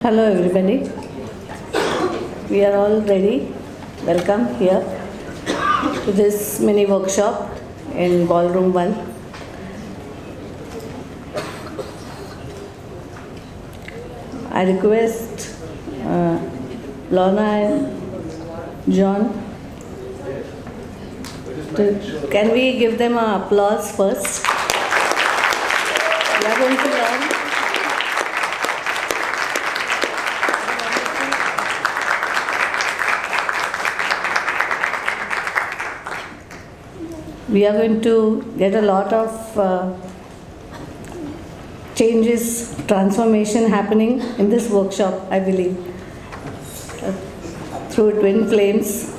Hello everybody. We are all ready. Welcome here to this mini workshop in Ballroom 1. I request Lorna and John can we give them an applause first? We are going to learn. We are going to get a lot of changes, transformation happening in this workshop, I believe. Through twin flames,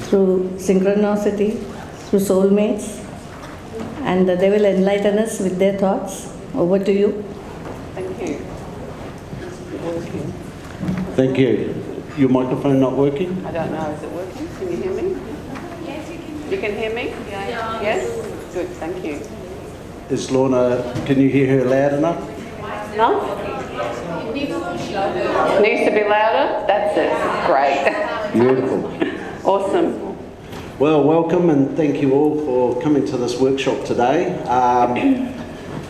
through synchronicity, through soulmates, and they will enlighten us with their thoughts. Over to you. Thank you. Thank you. Your microphone not working? I don't know, is it working? Can you hear me? You can hear me? Yeah. Yes? Good, thank you. Is Lorna, can you hear her loud enough? No? Needs to be louder? That's it. Great. Beautiful. Awesome. Well, welcome and thank you all for coming to this workshop today.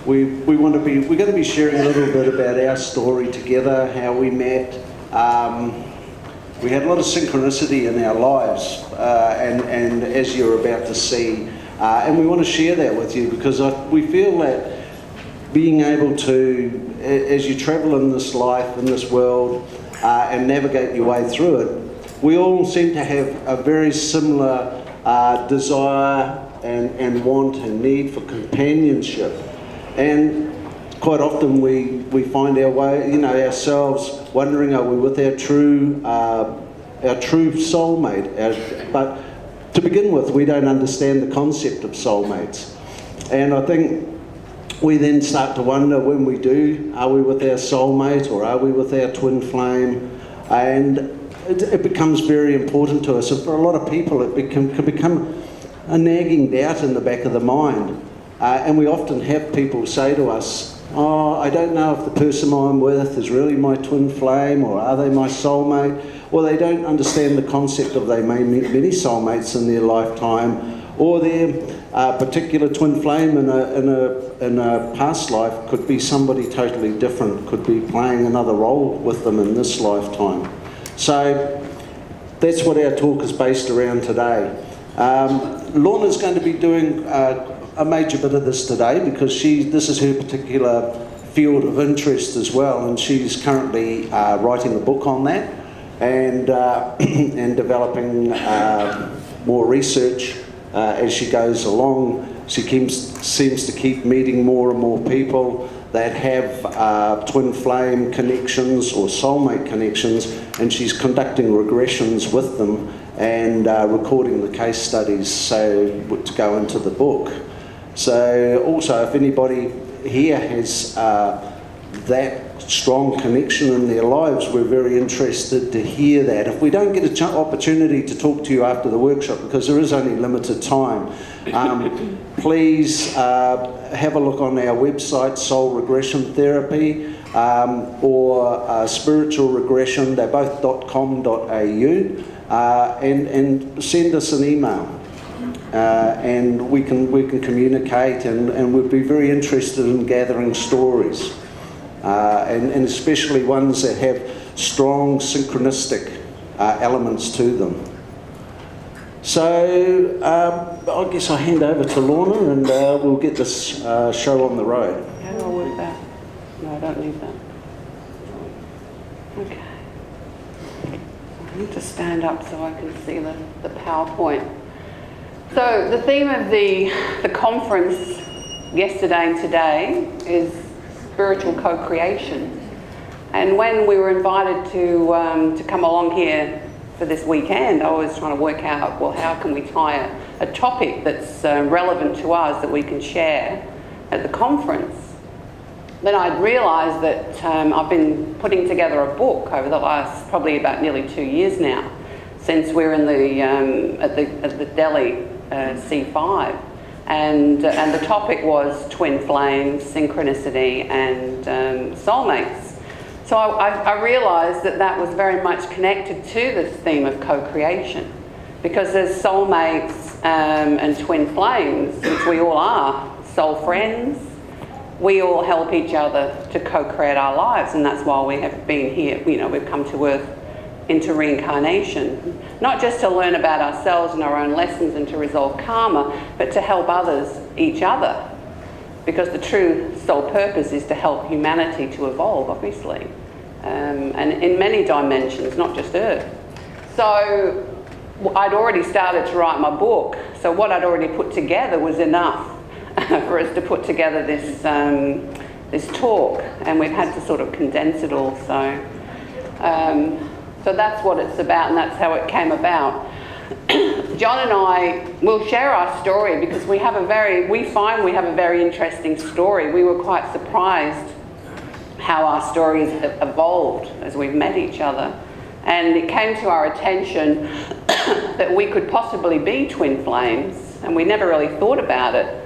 We're going to be sharing a little bit about our story together, how we met. We had a lot of synchronicity in our lives, and as you're about to see, and we want to share that with you because we feel that being able to, as you travel in this life, in this world, and navigate your way through it, we all seem to have a very similar desire and want and need for companionship. And quite often we find our way, ourselves wondering, are we with our true soulmate? But to begin with, we don't understand the concept of soulmates. And I think we then start to wonder when we do, are we with our soulmate or are we with our twin flame? And it becomes very important to us. And for a lot of people, it can become a nagging doubt in the back of the mind. And we often have people say to us, I don't know if the person I'm with is really my twin flame or are they my soulmate, or they don't understand the concept of they may meet many soulmates in their lifetime, or their particular twin flame in a past life could be somebody totally different, could be playing another role with them in this lifetime. So that's what our talk is based around today. Lorna's going to be doing a major bit of this today because this is her particular field of interest as well, and she's currently writing a book on that and developing more research as she goes along. She seems to keep meeting more and more people that have twin flame connections or soulmate connections, and she's conducting regressions with them and recording the case studies to go into the book. So also, if anybody here has that strong connection in their lives, we're very interested to hear that. If we don't get an opportunity to talk to you after the workshop, because there is only limited time, please have a look on our website, Soul Regression Therapy, or Spiritual Regression. They're both .com.au, and send us an email. And we can communicate, and we'd be very interested in gathering stories, and especially ones that have strong synchronistic elements to them. So I guess I'll hand over to Lorna and we'll get this show on the road. How do I work that? No, I don't need that. Okay. I need to stand up so I can see the PowerPoint. So the theme of the conference yesterday and today is spiritual co-creation. And when we were invited to come along here for this weekend, I was trying to work out, well, how can we tie a topic that's relevant to us that we can share at the conference. Then I'd realised that I've been putting together a book over the last probably about nearly 2 years now, since we're in at the Delhi C5, and the topic was twin flames, synchronicity, and soulmates. So I realised that that was very much connected to this theme of co-creation, because as soulmates and twin flames, which we all are, soul friends, we all help each other to co-create our lives, and that's why we have been here. You know, we've come to Earth into reincarnation, not just to learn about ourselves and our own lessons and to resolve karma, but to help others, each other. Because the true soul purpose is to help humanity to evolve, obviously, and in many dimensions, not just Earth. So I'd already started to write my book, so what I'd already put together was enough for us to put together this this talk, and we've had to sort of condense it all. So that's what it's about, and that's how it came about. John and I will share our story because we find we have a very interesting story. We were quite surprised how our stories have evolved as we've met each other. And it came to our attention that we could possibly be twin flames, and we never really thought about it.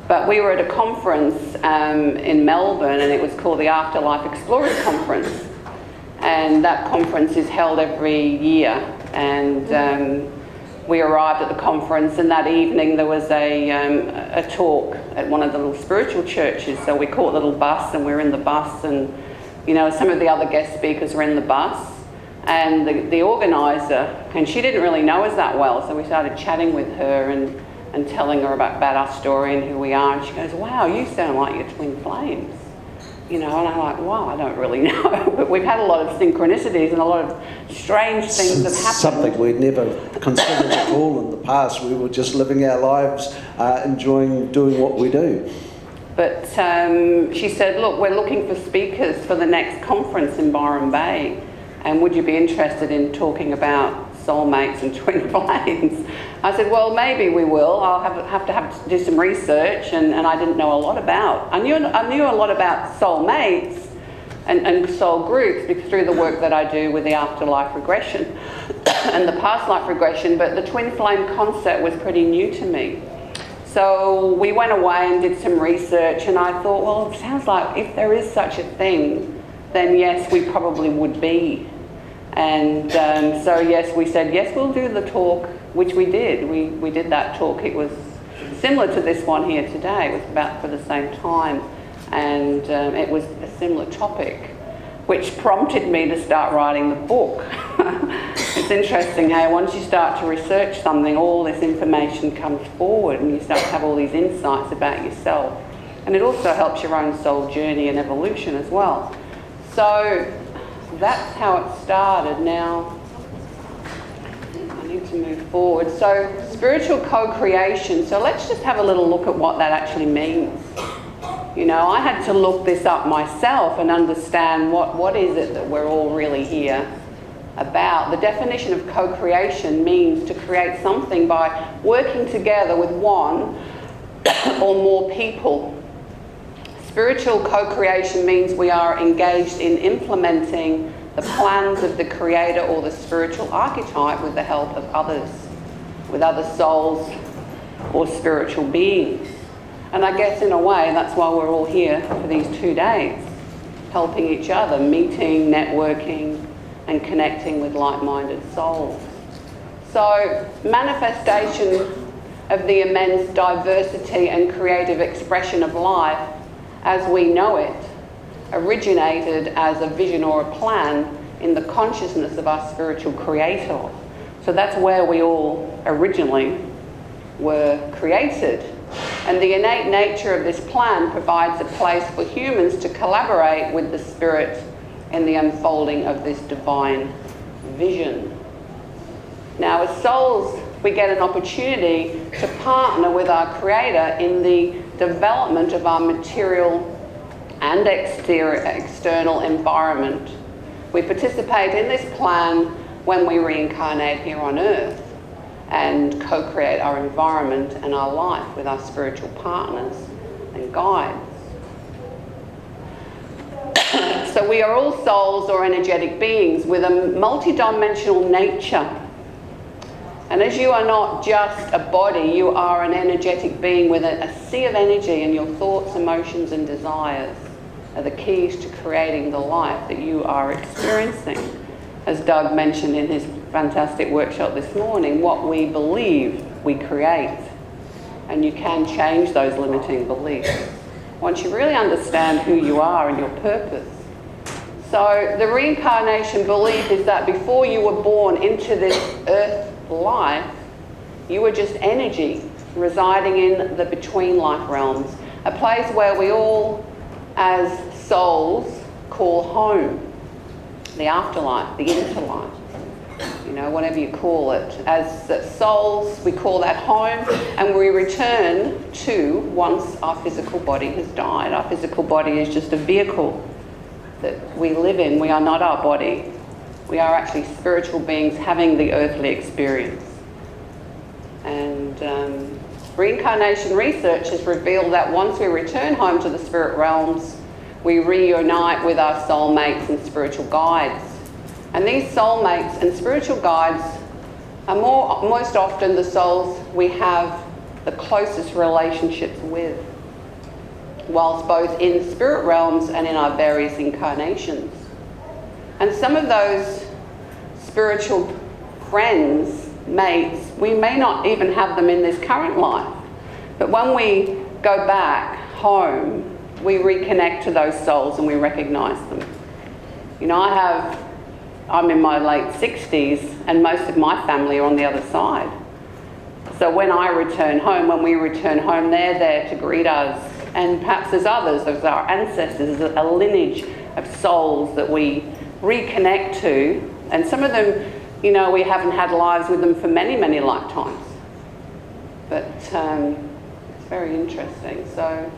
But we were at a conference in Melbourne, and it was called the Afterlife Explorers Conference. And that conference is held every year. And we arrived at the conference, and that evening there was a talk at one of the little spiritual churches. So we caught a little bus, and we were in the bus, and you know, some of the other guest speakers were in the bus. And the organiser, and she didn't really know us that well, so we started chatting with her and telling her about our story and who we are. And she goes, "Wow, you sound like you're twin flames." You know, and I'm like, wow, I don't really know. But we've had a lot of synchronicities and a lot of strange things have happened. Something we'd never considered at all in the past. We were just living our lives, enjoying doing what we do. But she said, look, we're looking for speakers for the next conference in Byron Bay. And would you be interested in talking about soulmates and twin flames? I said, well, maybe we will. I'll have to do some research, and I didn't know a lot about. I knew a lot about soulmates and soul groups because through the work that I do with the afterlife regression and the past life regression, but the twin flame concept was pretty new to me. So we went away and did some research, and I thought, well, it sounds like if there is such a thing, then yes, we probably would be. And so yes, we said, yes, we'll do the talk, which we did. We did that talk. It was similar to this one here today. It was about for the same time. And it was a similar topic, which prompted me to start writing the book. It's interesting how once you start to research something, all this information comes forward and you start to have all these insights about yourself. And it also helps your own soul journey and evolution as well. So that's how it started. Now, I need to move forward. So, spiritual co-creation. So let's just have a little look at what that actually means. You know, I had to look this up myself and understand what is it that we're all really here about. The definition of co-creation means to create something by working together with one or more people. Spiritual co-creation means we are engaged in implementing the plans of the creator or the spiritual archetype with the help of others, with other souls or spiritual beings. And I guess in a way that's why we're all here for these 2 days, helping each other, meeting, networking and connecting with like-minded souls. So manifestation of the immense diversity and creative expression of life as we know it originated as a vision or a plan in the consciousness of our spiritual creator. So that's where we all originally were created. And the innate nature of this plan provides a place for humans to collaborate with the spirit in the unfolding of this divine vision. Now, as souls, we get an opportunity to partner with our creator in the development of our material and external environment. We participate in this plan when we reincarnate here on Earth and co-create our environment and our life with our spiritual partners and guides. So we are all souls or energetic beings with a multidimensional nature. And as you are not just a body, you are an energetic being with a sea of energy in your thoughts, emotions and desires, are the keys to creating the life that you are experiencing. As Doug mentioned in his fantastic workshop this morning, what we believe we create. And you can change those limiting beliefs once you really understand who you are and your purpose. So the reincarnation belief is that before you were born into this earth life, you were just energy residing in the between life realms, a place where we all, as souls, call home, the afterlife, the interlife, you know, whatever you call it. As souls, we call that home, and we return to once our physical body has died. Our physical body is just a vehicle that we live in. We are not our body. We are actually spiritual beings having the earthly experience. And reincarnation research has revealed that once we return home to the spirit realms, we reunite with our soulmates and spiritual guides. And these soulmates and spiritual guides are most often the souls we have the closest relationships with, whilst both in spirit realms and in our various incarnations. And some of those spiritual friends, mates, we may not even have them in this current life, but when we go back home, we reconnect to those souls and we recognize them. You know, I'm in my late 60s and most of my family are on the other side. So when I return home, when we return home, they're there to greet us. And perhaps there's others, there's our ancestors, there's a lineage of souls that we reconnect to. And some of them, you know, we haven't had lives with them for many, many lifetimes. But it's very interesting. So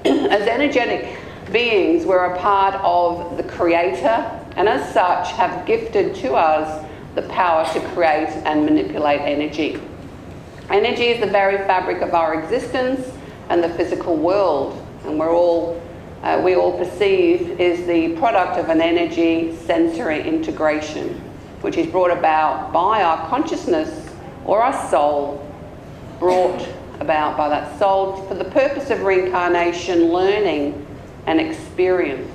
as energetic beings, we're a part of the Creator, and as such have gifted to us the power to create and manipulate energy. Energy is the very fabric of our existence and the physical world, and we all perceive is the product of an energy sensory integration, which is brought about by our consciousness or our soul, brought about by that soul for the purpose of reincarnation, learning and experience.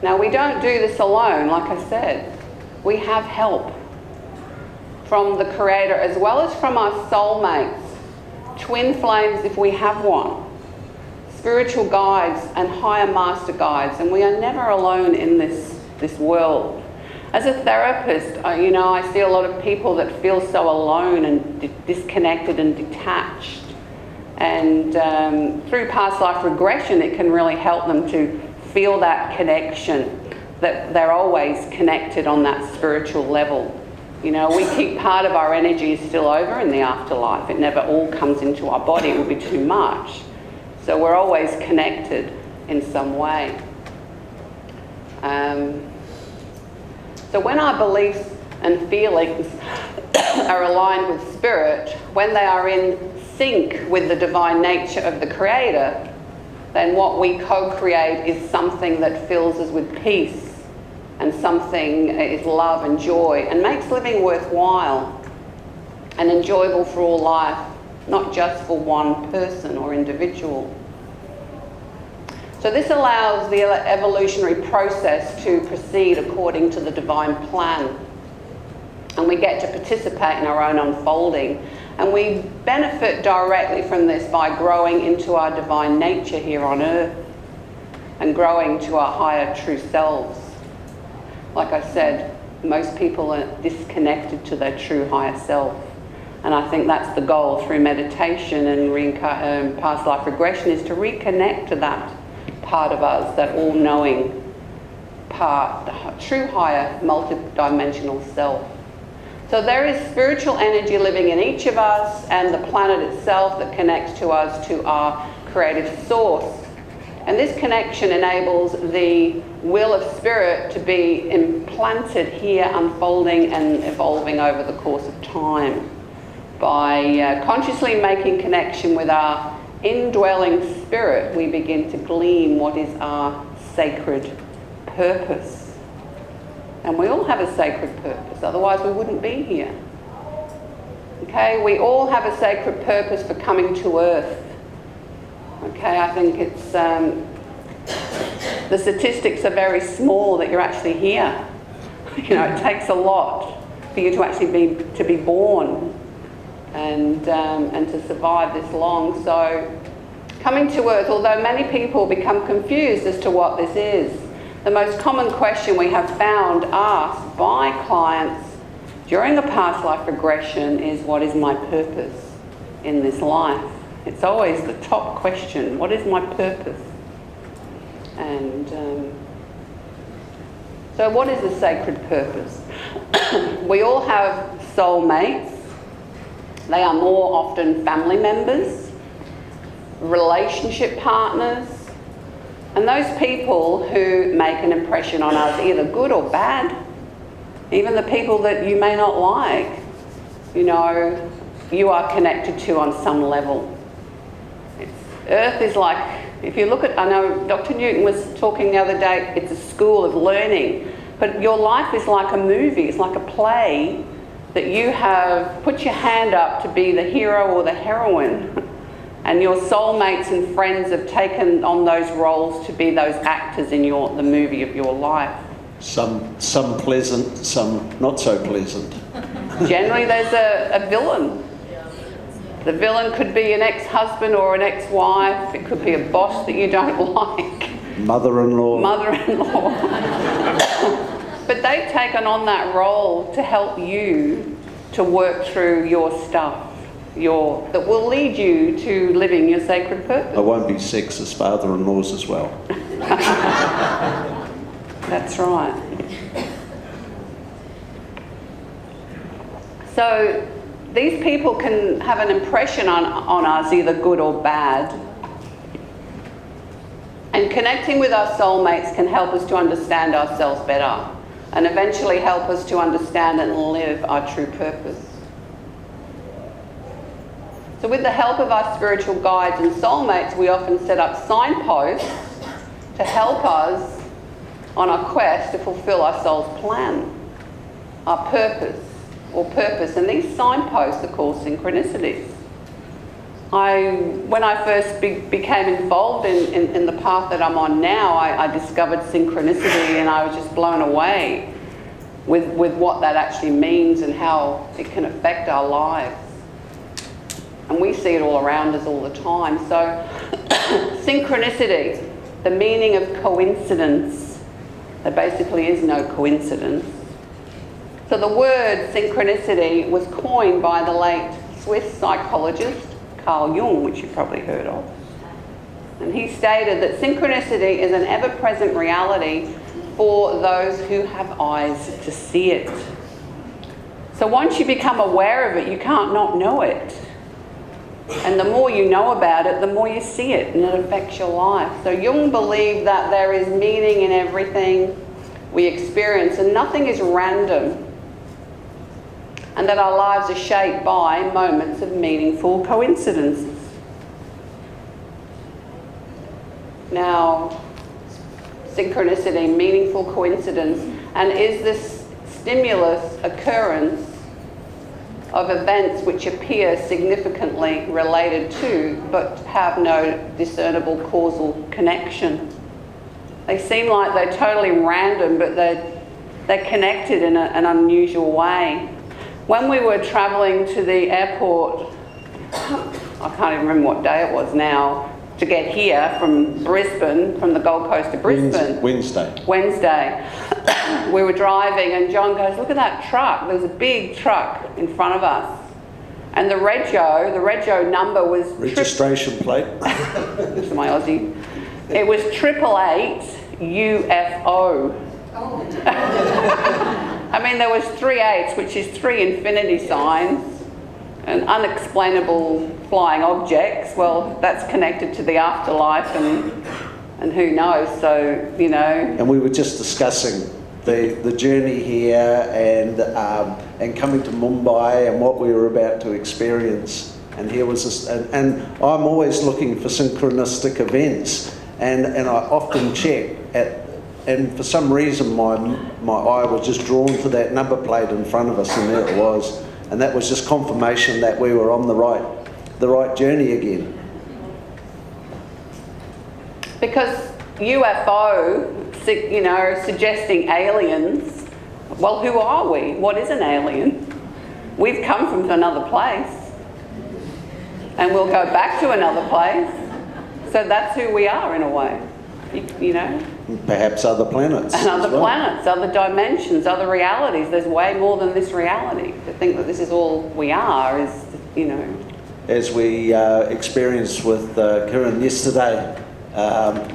Now, we don't do this alone, like I said. We have help from the Creator as well as from our soulmates, twin flames if we have one, spiritual guides and higher master guides, and we are never alone in this world. As a therapist, you know, I see a lot of people that feel so alone and disconnected and detached. And through past life regression, it can really help them to feel that connection, that they're always connected on that spiritual level. You know, we keep part of our energy still over in the afterlife. It never all comes into our body. It would be too much. So we're always connected in some way. So when our beliefs and feelings are aligned with spirit, when they are in sync with the divine nature of the Creator, then what we co-create is something that fills us with peace, and something is love and joy, and makes living worthwhile and enjoyable for all life, not just for one person or individual. So this allows the evolutionary process to proceed according to the divine plan. And we get to participate in our own unfolding. And we benefit directly from this by growing into our divine nature here on earth and growing to our higher true selves. Like I said, most people are disconnected to their true higher self. And I think that's the goal through meditation and past life regression, is to reconnect to that part of us, that all-knowing part, the true higher multidimensional self. So there is spiritual energy living in each of us, and the planet itself that connects to us, to our creative source. And this connection enables the will of spirit to be implanted here, unfolding and evolving over the course of time. By consciously making connection with our indwelling spirit, we begin to glean what is our sacred purpose. And we all have a sacred purpose, otherwise we wouldn't be here. Okay, we all have a sacred purpose for coming to earth. Okay, I think it's The statistics are very small that you're actually here. You know, it takes a lot for you to actually be born and to survive this long. So coming to Earth, although many people become confused as to what this is, the most common question we have found asked by clients during a past life regression is, what is my purpose in this life? It's always the top question, what is my purpose? And so what is the sacred purpose? We all have soulmates. They are more often family members, relationship partners, and those people who make an impression on us, either good or bad, even the people that you may not like, you know, you are connected to on some level. Earth is like, if you look at, I know Dr. Newton was talking the other day, it's a school of learning, but your life is like a movie, it's like a play that you have put your hand up to be the hero or the heroine. And your soulmates and friends have taken on those roles to be those actors in the movie of your life. Some pleasant, some not so pleasant. Generally there's a villain. The villain could be an ex-husband or an ex-wife. It could be a boss that you don't like. Mother-in-law. Mother-in-law. But they've taken on that role to help you to work through your stuff. That will lead you to living your sacred purpose. I won't be sexist father-in-laws as well. That's right. So these people can have an impression on us, either good or bad. And connecting with our soulmates can help us to understand ourselves better and eventually help us to understand and live our true purpose. So with the help of our spiritual guides and soulmates, we often set up signposts to help us on our quest to fulfill our soul's plan, our purpose. And these signposts are called synchronicities. When I first became involved in the path that I'm on now, I discovered synchronicity, and I was just blown away with what that actually means and how it can affect our lives. And we see it all around us all the time. So synchronicity, the meaning of coincidence. There basically is no coincidence. So the word synchronicity was coined by the late Swiss psychologist Carl Jung, which you've probably heard of. And he stated that synchronicity is an ever-present reality for those who have eyes to see it. So once you become aware of it, you can't not know it. And the more you know about it, the more you see it, and it affects your life. So Jung believed that there is meaning in everything we experience, and nothing is random, and that our lives are shaped by moments of meaningful coincidences. Now, synchronicity, meaningful coincidence, and is this stimulus occurrence of events which appear significantly related to but have no discernible causal connection. They seem like they're totally random, but they're connected in an unusual way. When we were travelling to the airport, I can't even remember what day it was now, to get here from Brisbane, from the Gold Coast to Brisbane. Wednesday. We were driving and John goes, look at that truck. There was a big truck in front of us. And the rego number was... Registration plate. This is my Aussie. It was 888 UFO. I mean, there was 3 8s, which is 3 infinity signs, and unexplainable flying objects. Well, that's connected to the afterlife, and who knows? So, you know. And we were just discussing the journey here and coming to Mumbai and what we were about to experience. And here was this, and I'm always looking for synchronistic events, and I often check and for some reason my eye was just drawn to that number plate in front of us, and there it was, and that was just confirmation that we were on the right journey again. Because UFO, you know, suggesting aliens. Well, who are we? What is an alien? We've come from another place, and we'll go back to another place. So that's who we are in a way, you know. Perhaps other planets. And other well. planets, other dimensions, other realities. There's way more than this reality. To think that this is all we are is, you know. As we experienced with Kiran yesterday,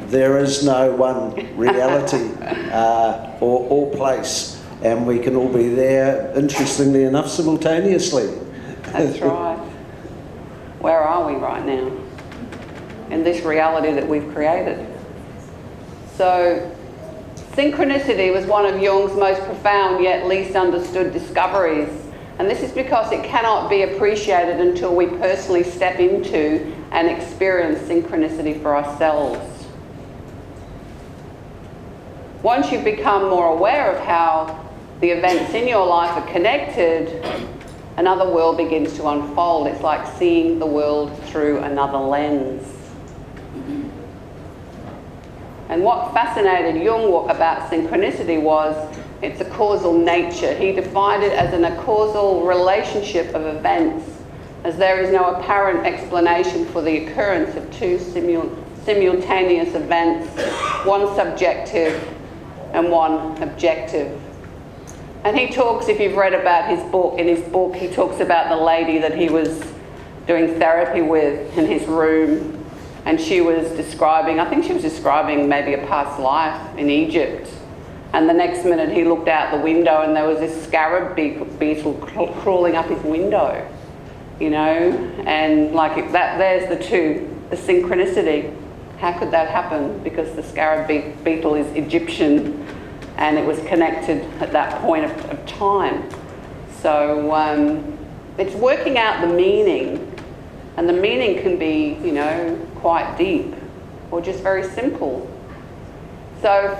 there is no one reality or place, and we can all be there, interestingly enough, simultaneously. That's right. Where are we right now? In this reality that we've created. So, synchronicity was one of Jung's most profound yet least understood discoveries. And this is because it cannot be appreciated until we personally step into and experience synchronicity for ourselves. Once you become more aware of how the events in your life are connected, another world begins to unfold. It's like seeing the world through another lens. And what fascinated Jung about synchronicity was it's a causal nature. He defined it as a causal relationship of events, as there is no apparent explanation for the occurrence of two simultaneous events, one subjective and one objective. And he talks, if you've read about his book, in his book he talks about the lady that he was doing therapy with in his room, and she was describing, I think she was describing maybe a past life in Egypt. And the next minute he looked out the window and there was this scarab beetle crawling up his window, you know, and like that, there's the synchronicity. How could that happen? Because the scarab beetle is Egyptian and it was connected at that point of time. So it's working out the meaning, and the meaning can be, you know, quite deep or just very simple. So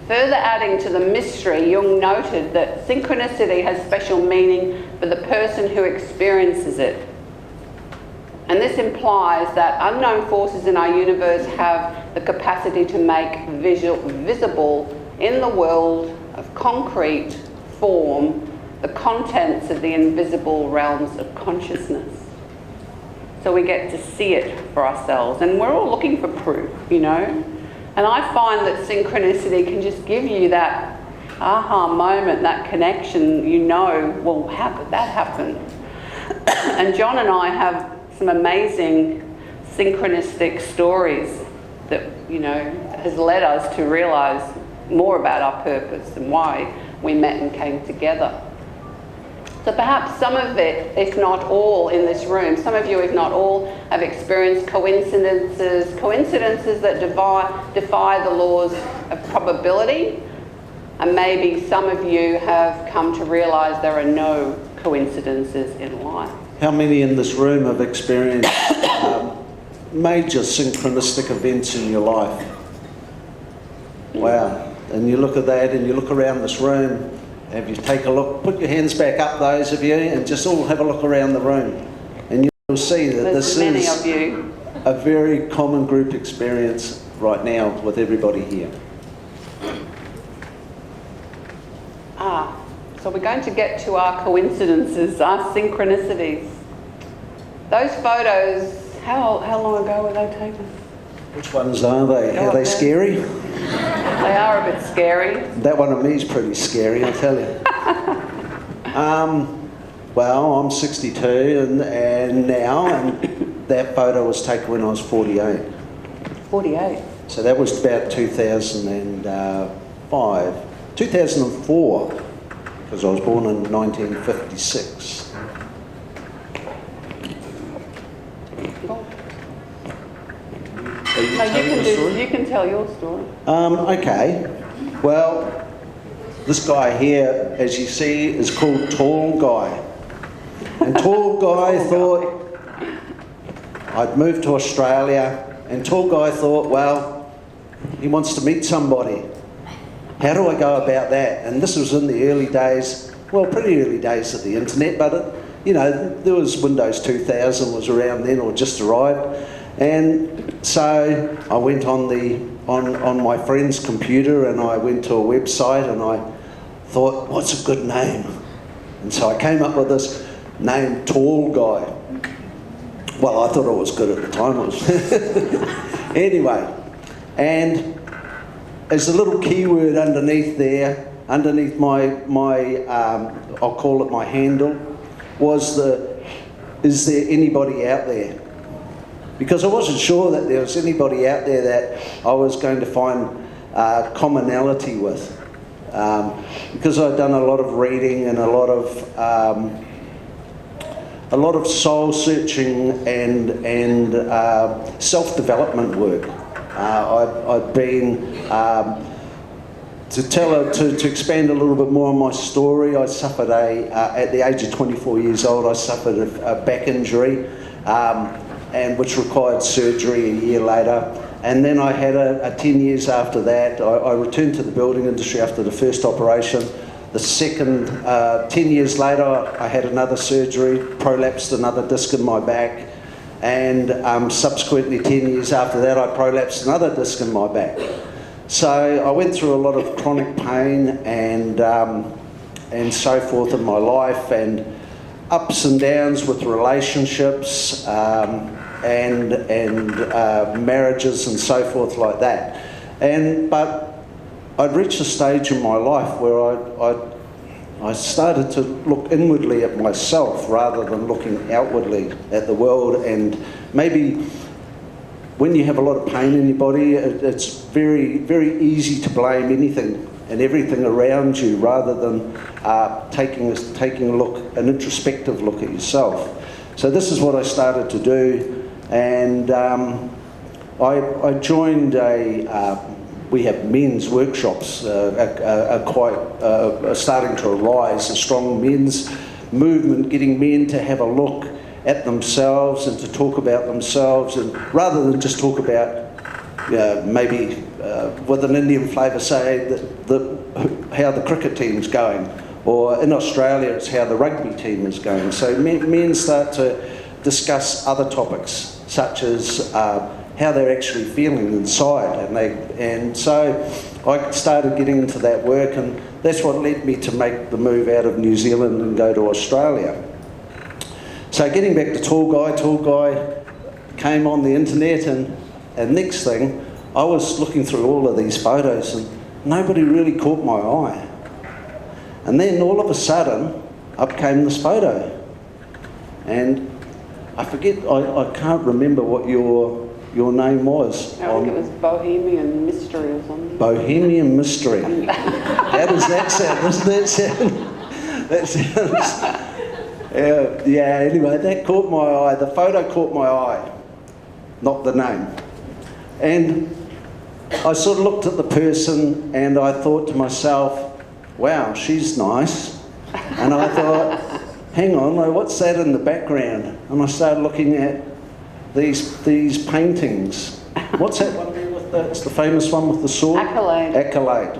further adding to the mystery, Jung noted that synchronicity has special meaning for the person who experiences it. And this implies that unknown forces in our universe have the capacity to make visible in the world of concrete form the contents of the invisible realms of consciousness. So we get to see it for ourselves. And we're all looking for proof, you know. And I find that synchronicity can just give you that aha moment, that connection, you know, well, how could that happen? And John and I have some amazing synchronistic stories that, you know, has led us to realise more about our purpose and why we met and came together. So perhaps some of it, if not all in this room, some of you, if not all, have experienced coincidences that defy the laws of probability. And maybe some of you have come to realise there are no coincidences in life. How many in this room have experienced major synchronistic events in your life? Wow. And you look at that and you look around this room. Have you take a look, put your hands back up, those of you, and just all have a look around the room. And you'll see that this is a very common group experience right now with everybody here. So we're going to get to our coincidences, our synchronicities. Those photos, how long ago were they taken? Which ones are they? Are they scary? They are a bit scary. That one of me is pretty scary, I tell you. Well, I'm 62 and now, and that photo was taken when I was 48. 48? So that was about 2005. 2004, because I was born in 1956. You can tell your story. Okay. Well, this guy here, as you see, is called Tall Guy. And Tall Guy thought, I'd moved to Australia, and Tall Guy thought, well, he wants to meet somebody. How do I go about that? And this was in the early days, well, pretty early days of the internet, but, you know, there was Windows 2000 was around then, or just arrived. And so I went on my friend's computer and I went to a website and I thought, what's a good name? And so I came up with this name, Tall Guy. Well, I thought it was good at the time. It was anyway, and there's a little keyword underneath there, underneath my I'll call it my handle, was is there anybody out there? Because I wasn't sure that there was anybody out there that I was going to find commonality with. Because I'd done a lot of reading and a lot of soul searching and self-development work. I've been to expand a little bit more on my story. I suffered at the age of 24 years old. I suffered a back injury, and which required surgery a year later. And then I had 10 years after that. I returned to the building industry after the first operation. The second, 10 years later, I had another surgery, prolapsed another disc in my back. And subsequently, 10 years after that, I prolapsed another disc in my back. So I went through a lot of chronic pain and so forth in my life, and ups and downs with relationships, and marriages and so forth like that. But I'd reached a stage in my life where I started to look inwardly at myself rather than looking outwardly at the world. And maybe when you have a lot of pain in your body, it's very, very easy to blame anything and everything around you rather than taking a look, an introspective look at yourself. So this is what I started to do, and I joined we have men's workshops are quite starting to arise, a strong men's movement, getting men to have a look at themselves and to talk about themselves, and rather than just talk about maybe with an Indian flavour, say how the cricket team's going, or in Australia it's how the rugby team is going. So men start to discuss other topics such as how they're actually feeling inside, and so I started getting into that work, and that's what led me to make the move out of New Zealand and go to Australia. So getting back to Tall Guy came on the internet, and next thing I was looking through all of these photos and nobody really caught my eye. And then all of a sudden up came this photo, and I forget, I can't remember what your name was. I think it was Bohemian Mystery or something. Bohemian Mystery. How does that sound? Doesn't that sound? That sounds. Yeah, anyway, that caught my eye. The photo caught my eye, not the name. And I sort of looked at the person and I thought to myself, wow, she's nice. And I thought, hang on, what's that in the background? And I started looking at these paintings. What's that one there with it's the famous one with the sword? Accolade.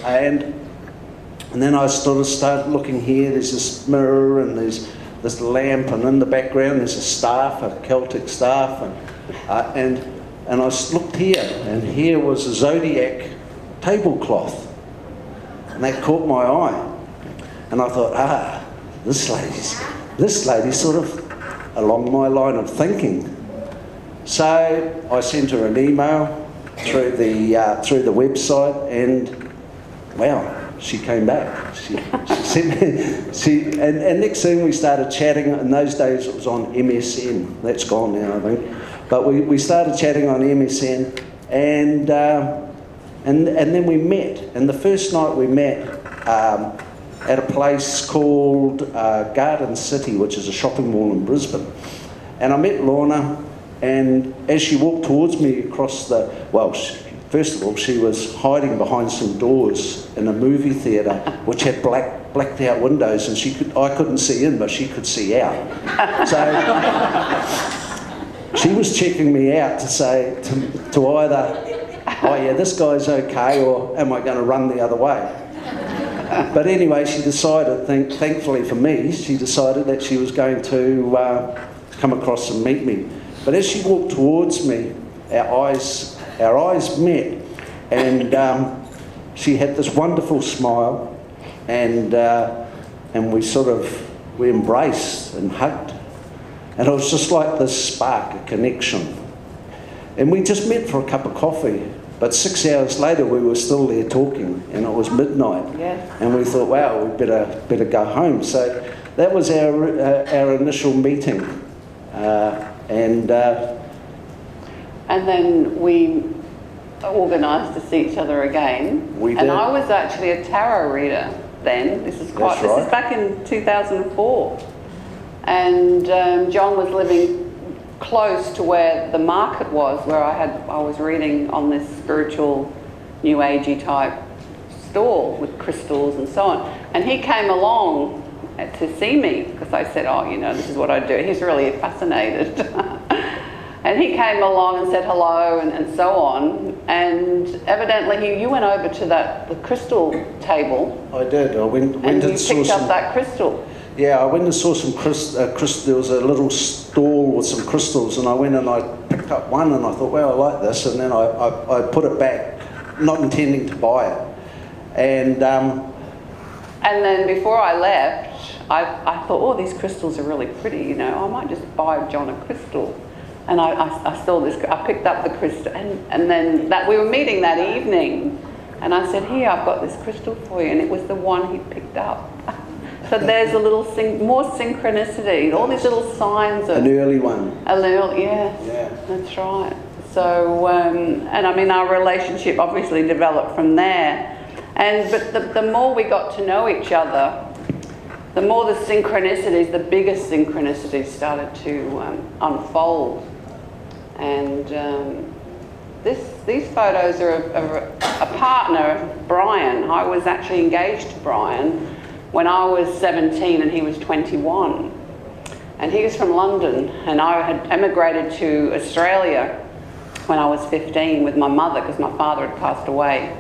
And then I sort of started looking here. There's this mirror and there's this lamp, and in the background there's a staff, a Celtic staff, and I looked here, and here was a zodiac tablecloth, and that caught my eye, and I thought, this lady's sort of along my line of thinking. So I sent her an email through the website, and wow, she came back. She sent me, and next thing we started chatting. In those days it was on MSN. That's gone now, I think. But we started chatting on MSN, and then we met. And the first night we met at a place called Garden City, which is a shopping mall in Brisbane. And I met Lorna, and as she walked towards me across first of all, she was hiding behind some doors in a movie theatre which had blacked out windows, and I couldn't see in, but she could see out. So she was checking me out to say to either, oh yeah, this guy's okay, or am I going to run the other way? But anyway, she decided, thankfully for me, she decided that she was going to come across and meet me. But as she walked towards me, our eyes met, and she had this wonderful smile, and we embraced and hugged, and it was just like this spark, a connection. And we just met for a cup of coffee, but 6 hours later we were still there talking, and it was midnight. Yes. And we thought, wow, we better go home. So that was our initial meeting, and then we organised to see each other again. We did. And I was actually a tarot reader then. This is back in 2004. And John was living close to where the market was, where I was reading on this spiritual, new agey type stall with crystals and so on. And he came along to see me because I said, oh, this is what I do. He's really fascinated. And he came along and said hello and so on. And evidently you went over to the crystal table. I did. I went and and you picked up that crystal. Yeah, I went and saw some crystal. There was a little stall with some crystals, and I went and I picked up one, and I thought, well, I like this, and then I put it back, not intending to buy it. And then before I left, I thought, oh, these crystals are really pretty, I might just buy John a crystal. And I saw this, I picked up the crystal, and then we were meeting that evening, and I said, here, I've got this crystal for you, and it was the one he picked up. So there's a little more synchronicity, all these little signs of... An early one. Yes, yeah. That's right. So, and I mean, our relationship obviously developed from there. But the more we got to know each other, the more the synchronicities, the biggest synchronicities started to unfold. And these photos are of a partner, Brian. I was actually engaged to Brian when I was 17 and he was 21. And he was from London, and I had emigrated to Australia when I was 15 with my mother, because my father had passed away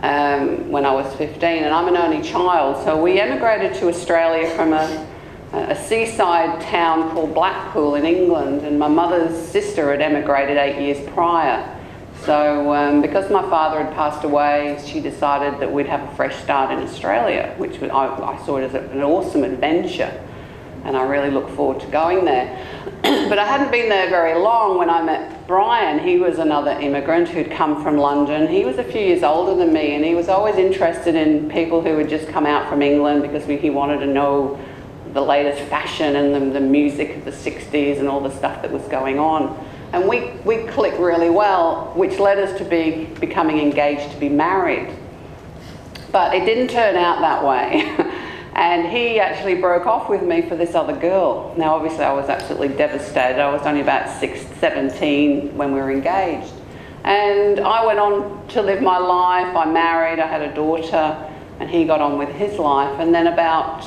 when I was 15, and I'm an only child. So we emigrated to Australia from a seaside town called Blackpool in England, and my mother's sister had emigrated 8 years prior. So because my father had passed away, she decided that we'd have a fresh start in Australia, which I saw it as an awesome adventure, and I really look forward to going there. But I hadn't been there very long when I met Brian. He was another immigrant who'd come from London. He was a few years older than me, and he was always interested in people who had just come out from England because he wanted to know the latest fashion and the music of the 60s and all the stuff that was going on. And we clicked really well, which led us to becoming engaged to be married. But it didn't turn out that way. And he actually broke off with me for this other girl. Now, obviously, I was absolutely devastated. I was only about 17 when we were engaged. And I went on to live my life. I married, I had a daughter, and he got on with his life. And then about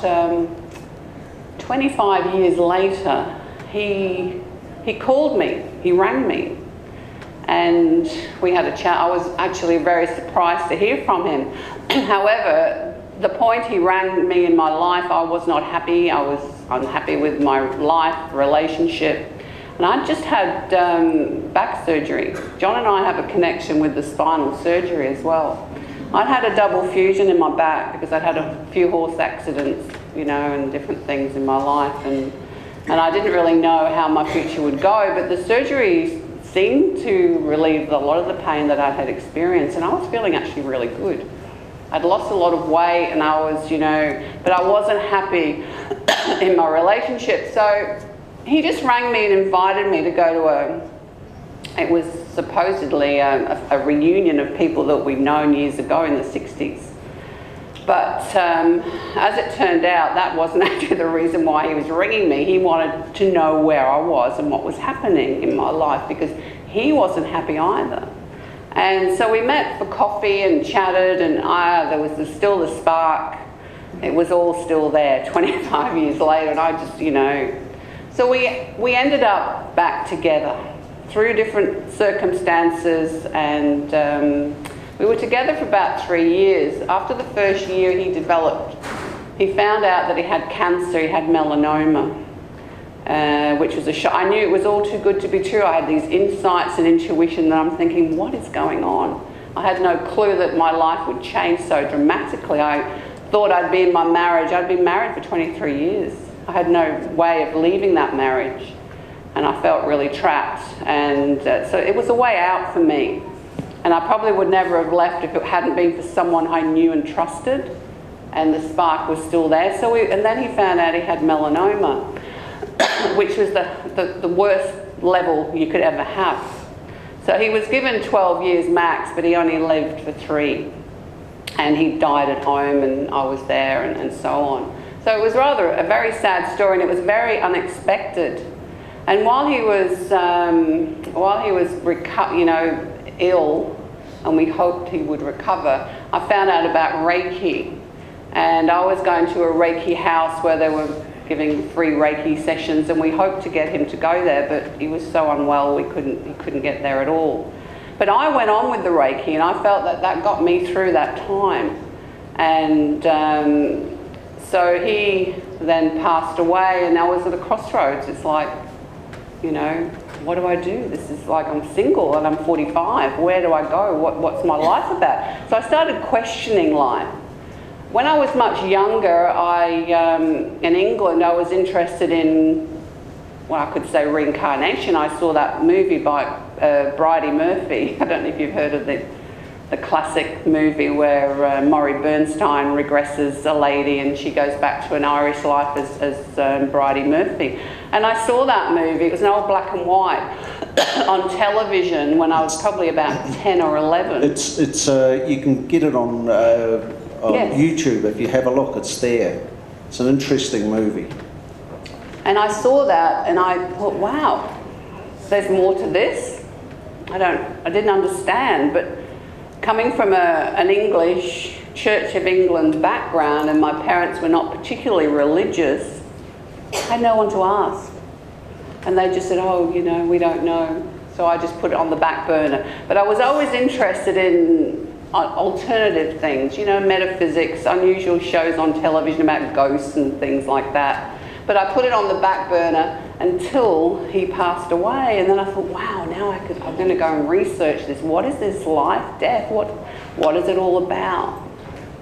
25 years later, he called me, he rang me, and we had a chat. I was actually very surprised to hear from him. However, the point he rang me in my life, I was not happy. I was unhappy with my life, relationship, and I just had back surgery. John and I have a connection with the spinal surgery as well. I'd had a double fusion in my back because I'd had a few horse accidents, and different things in my life, and I didn't really know how my future would go, but the surgery seemed to relieve a lot of the pain that I had experienced, and I was feeling actually really good. I'd lost a lot of weight, and I was, but I wasn't happy in my relationship. So he just rang me and invited me to go to it was supposedly a reunion of people that we'd known years ago in the 60s. But as it turned out, that wasn't actually the reason why he was ringing me. He wanted to know where I was and what was happening in my life, because he wasn't happy either. And so we met for coffee and chatted, and there was still the spark. It was all still there 25 years later, and I just, So we ended up back together through different circumstances, and we were together for about 3 years. After the first year, he found out that he had cancer, he had melanoma. which was a shock. I knew it was all too good to be true. I had these insights and intuition that I'm thinking, what is going on? I had no clue that my life would change so dramatically. I thought I'd be in my marriage. I'd been married for 23 years. I had no way of leaving that marriage, and I felt really trapped. And so it was a way out for me. And I probably would never have left if it hadn't been for someone I knew and trusted, and the spark was still there. And then he found out he had melanoma, which was the worst level you could ever have. So he was given 12 years max, but he only lived for 3. And he died at home, and I was there, and so on. So it was rather a very sad story, and it was very unexpected. And while he was ill, and we hoped he would recover, I found out about Reiki. And I was going to a Reiki house where they were giving free Reiki sessions, and we hoped to get him to go there, but he was so unwell he couldn't get there at all. But I went on with the Reiki, and I felt that got me through that time. And so he then passed away, and I was at a crossroads. It's like, what do I do? This is like, I'm single and I'm 45. Where do I go? What's my life about? So I started questioning life. When I was much younger, in England, I was interested in, I could say reincarnation. I saw that movie by Bridie Murphy. I don't know if you've heard of the classic movie where Maury Bernstein regresses a lady and she goes back to an Irish life as Bridie Murphy. And I saw that movie. It was an old black and white on television when I was probably about 10 or 11. It's you can get it on Yes. YouTube if you have a look. It's there. It's an interesting movie. And I saw that and I thought, wow, there's more to this. I didn't understand, but coming from an English Church of England background, and my parents were not particularly religious, I had no one to ask. And they just said, we don't know. So I just put it on the back burner. But I was always interested in alternative things, metaphysics, unusual shows on television about ghosts and things like that. But I put it on the back burner until he passed away, and then I thought, wow, now I'm going to go and research this. What is this life, death? What is it all about?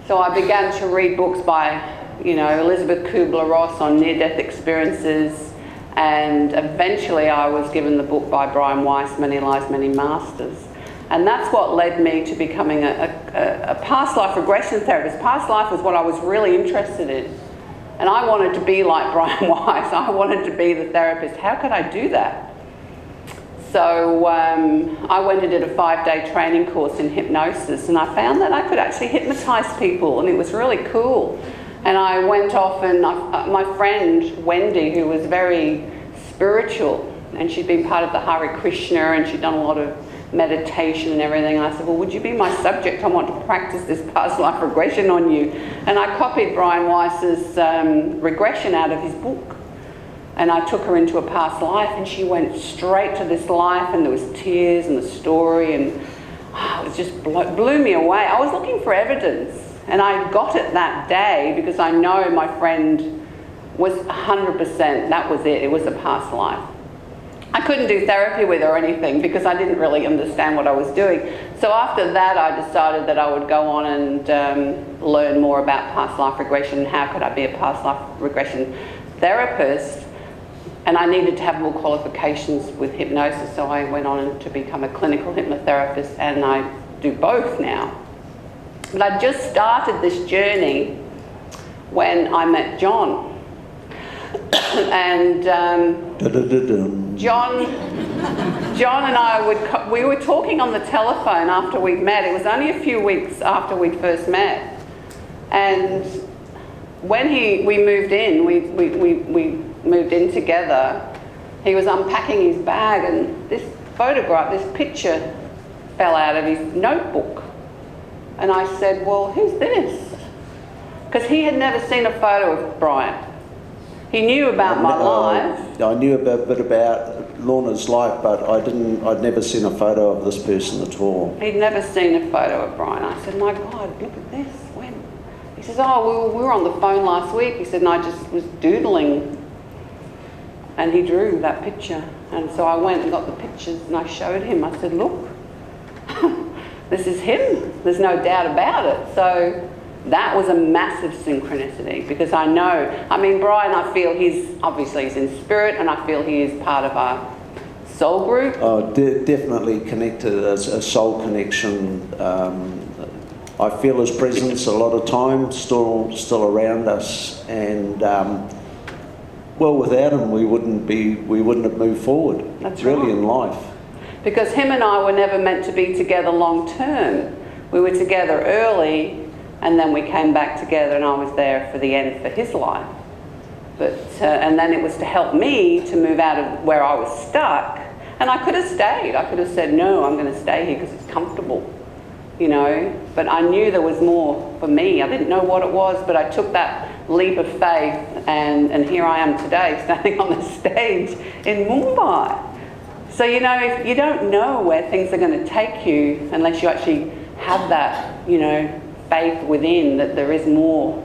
So I began to read books by, Elizabeth Kubler-Ross on near-death experiences, and eventually I was given the book by Brian Weiss, Many Lives, Many Masters. And that's what led me to becoming a past life regression therapist. Past life was what I was really interested in. And I wanted to be like Brian Weiss. I wanted to be the therapist. How could I do that? So I went and did a 5-day training course in hypnosis, and I found that I could actually hypnotize people, and it was really cool. And I went off, and my friend Wendy, who was very spiritual, and she'd been part of the Hare Krishna, and she'd done a lot of meditation and everything, and I said, well, would you be my subject? I want to practice this past life regression on you. And I copied Brian Weiss's regression out of his book, and I took her into a past life, and she went straight to this life, and there was tears and the story, and it just blew me away. I was looking for evidence, and I got it that day because I know my friend was 100%, that was it was a past life. I couldn't do therapy with her or anything because I didn't really understand what I was doing. So after that, I decided that I would go on and learn more about past life regression and how could I be a past life regression therapist. And I needed to have more qualifications with hypnosis, so I went on to become a clinical hypnotherapist, and I do both now. But I just started this journey when I met John. And John and I we were talking on the telephone after we'd met. It was only a few weeks after we'd first met. And when we moved in, we moved in together, he was unpacking his bag, and this photograph, this picture fell out of his notebook. And I said, well, who's this? Because he had never seen a photo of Brian. He knew about my life. I knew a bit about Lorna's life, but I'd never seen a photo of this person at all. He'd never seen a photo of Brian. I said, my God, look at this. When? He says, oh, we were on the phone last week. He said, and I just was doodling And he drew that picture. And so I went and got the pictures and I showed him. I said, look, this is him. There's no doubt about it. So that was a massive synchronicity, because I know, I mean, Brian, I feel he's in spirit, and I feel he is part of our soul group. Oh, definitely connected, as a soul connection. I feel his presence a lot of time, still around us, and well, without him, we wouldn't have moved forward. That's really right. In life. Because him and I were never meant to be together long term. We were together early, and then we came back together, and I was there for the end for his life. But and then it was to help me to move out of where I was stuck. And I could have stayed. I could have said, no, I'm going to stay here because it's comfortable, you know. But I knew there was more for me. I didn't know what it was, but I took that leap of faith, and here I am today, standing on the stage in Mumbai. So, you know, you don't know where things are going to take you unless you actually have that, you know, faith within that there is more,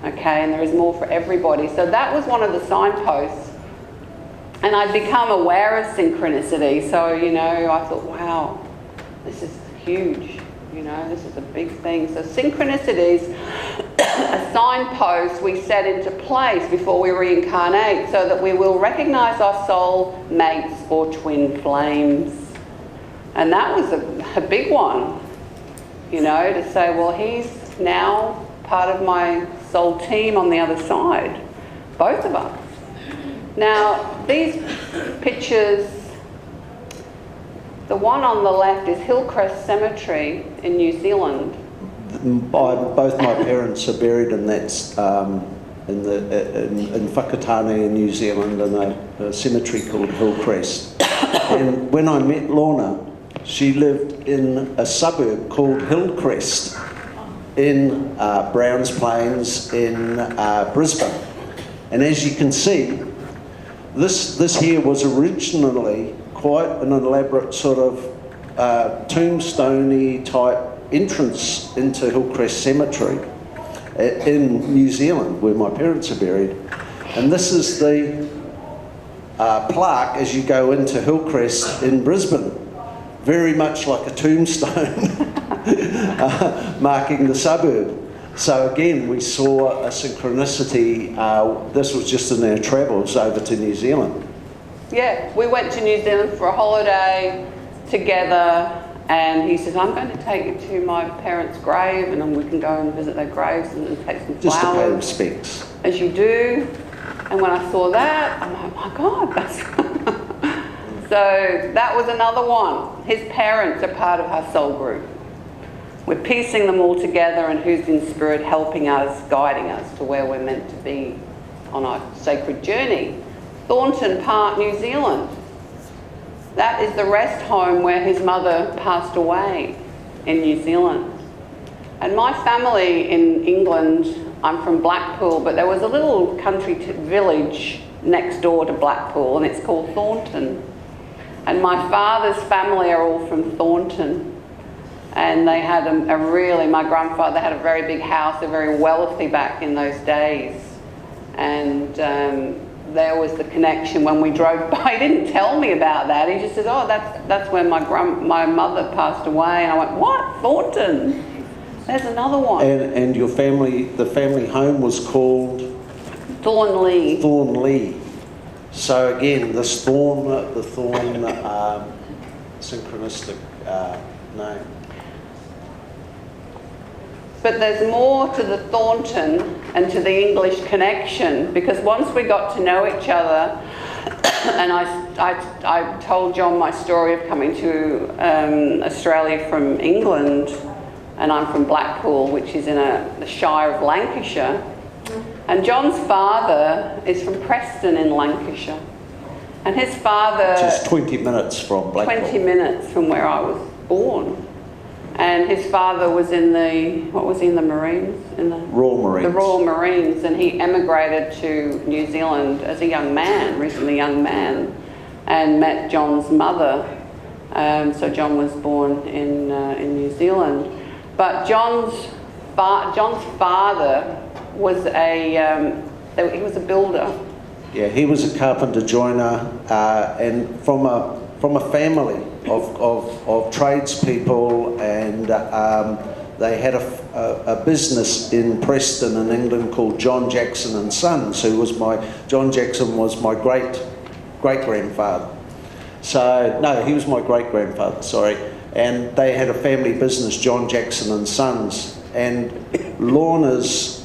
okay, and there is more for everybody. So that was one of the signposts. And I'd become aware of synchronicity. So, you know, I thought, wow, this is huge. You know, this is a big thing. So synchronicities, a signpost we set into place before we reincarnate, so that we will recognize our soul mates or twin flames. And that was a big one, you know, to say, well, he's now part of my soul team on the other side, both of us. Now, these pictures, the one on the left is Hillcrest Cemetery in New Zealand. Both my parents are buried in that, in Whakatane in New Zealand, in a cemetery called Hillcrest. And when I met Lorna, she lived in a suburb called Hillcrest in Browns Plains in Brisbane. And as you can see, this here was originally quite an elaborate sort of tombstone-y type entrance into Hillcrest Cemetery in New Zealand, where my parents are buried. And this is the plaque as you go into Hillcrest in Brisbane, very much like a tombstone marking the suburb. So again, we saw a synchronicity. This was just in our travels over to New Zealand. Yeah, we went to New Zealand for a holiday together, and he says, I'm going to take you to my parents' grave, and then we can go and visit their graves and take some flowers. Just to pay respects. As you do. And when I saw that, I'm like, oh my God, that's... So that was another one. His parents are part of our soul group. We're piecing them all together, and who's in spirit helping us, guiding us to where we're meant to be on our sacred journey. Thornton Park, New Zealand. That is the rest home where his mother passed away in New Zealand. And my family in England, I'm from Blackpool, but there was a little country village next door to Blackpool, and it's called Thornton. And my father's family are all from Thornton. And they had my grandfather had a very big house. They're very wealthy back in those days. And there was the connection when we drove by. He didn't tell me about that. He just said, oh, that's when my mother passed away. And I went, what? Thornton? There's another one. And your family, the family home was called? Thornley. Thornley. So again, the thorn synchronistic name. But there's more to the Thornton and to the English connection, because once we got to know each other, and I told John my story of coming to Australia from England, and I'm from Blackpool, which is in the Shire of Lancashire. And John's father is from Preston in Lancashire. And his father... Just 20 minutes from Blackpool. 20 minutes from where I was born. And his father was in the Marines? Royal Marines. The Royal Marines, and he emigrated to New Zealand as a young man, recently young man, and met John's mother. So John was born in New Zealand. But John's father was he was a builder, Yeah, he was a carpenter joiner, and from a family of tradespeople, and they had a business in Preston in England called John Jackson and Sons, John Jackson was my great grandfather. So no, he was my great grandfather. Sorry, and they had a family business, John Jackson and Sons, and Lorna's.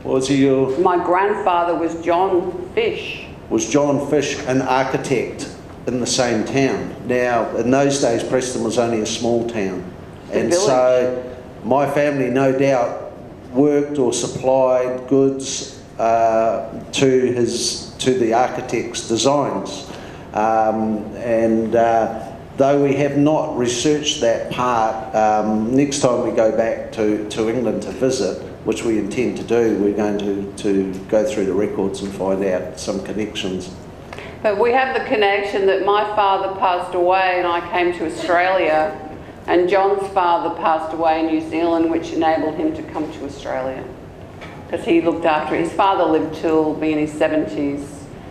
Was he your? My grandfather was John Fish. Was John Fish an architect in the same town? Now, in those days, Preston was only a small town, and so my family, no doubt, worked or supplied goods to the architect's designs, and though we have not researched that part, next time we go back to England to visit, which we intend to do, we're going to go through the records and find out some connections. But we have the connection that my father passed away and I came to Australia, and John's father passed away in New Zealand, which enabled him to come to Australia. Because he looked after, his father lived till be in his 70s,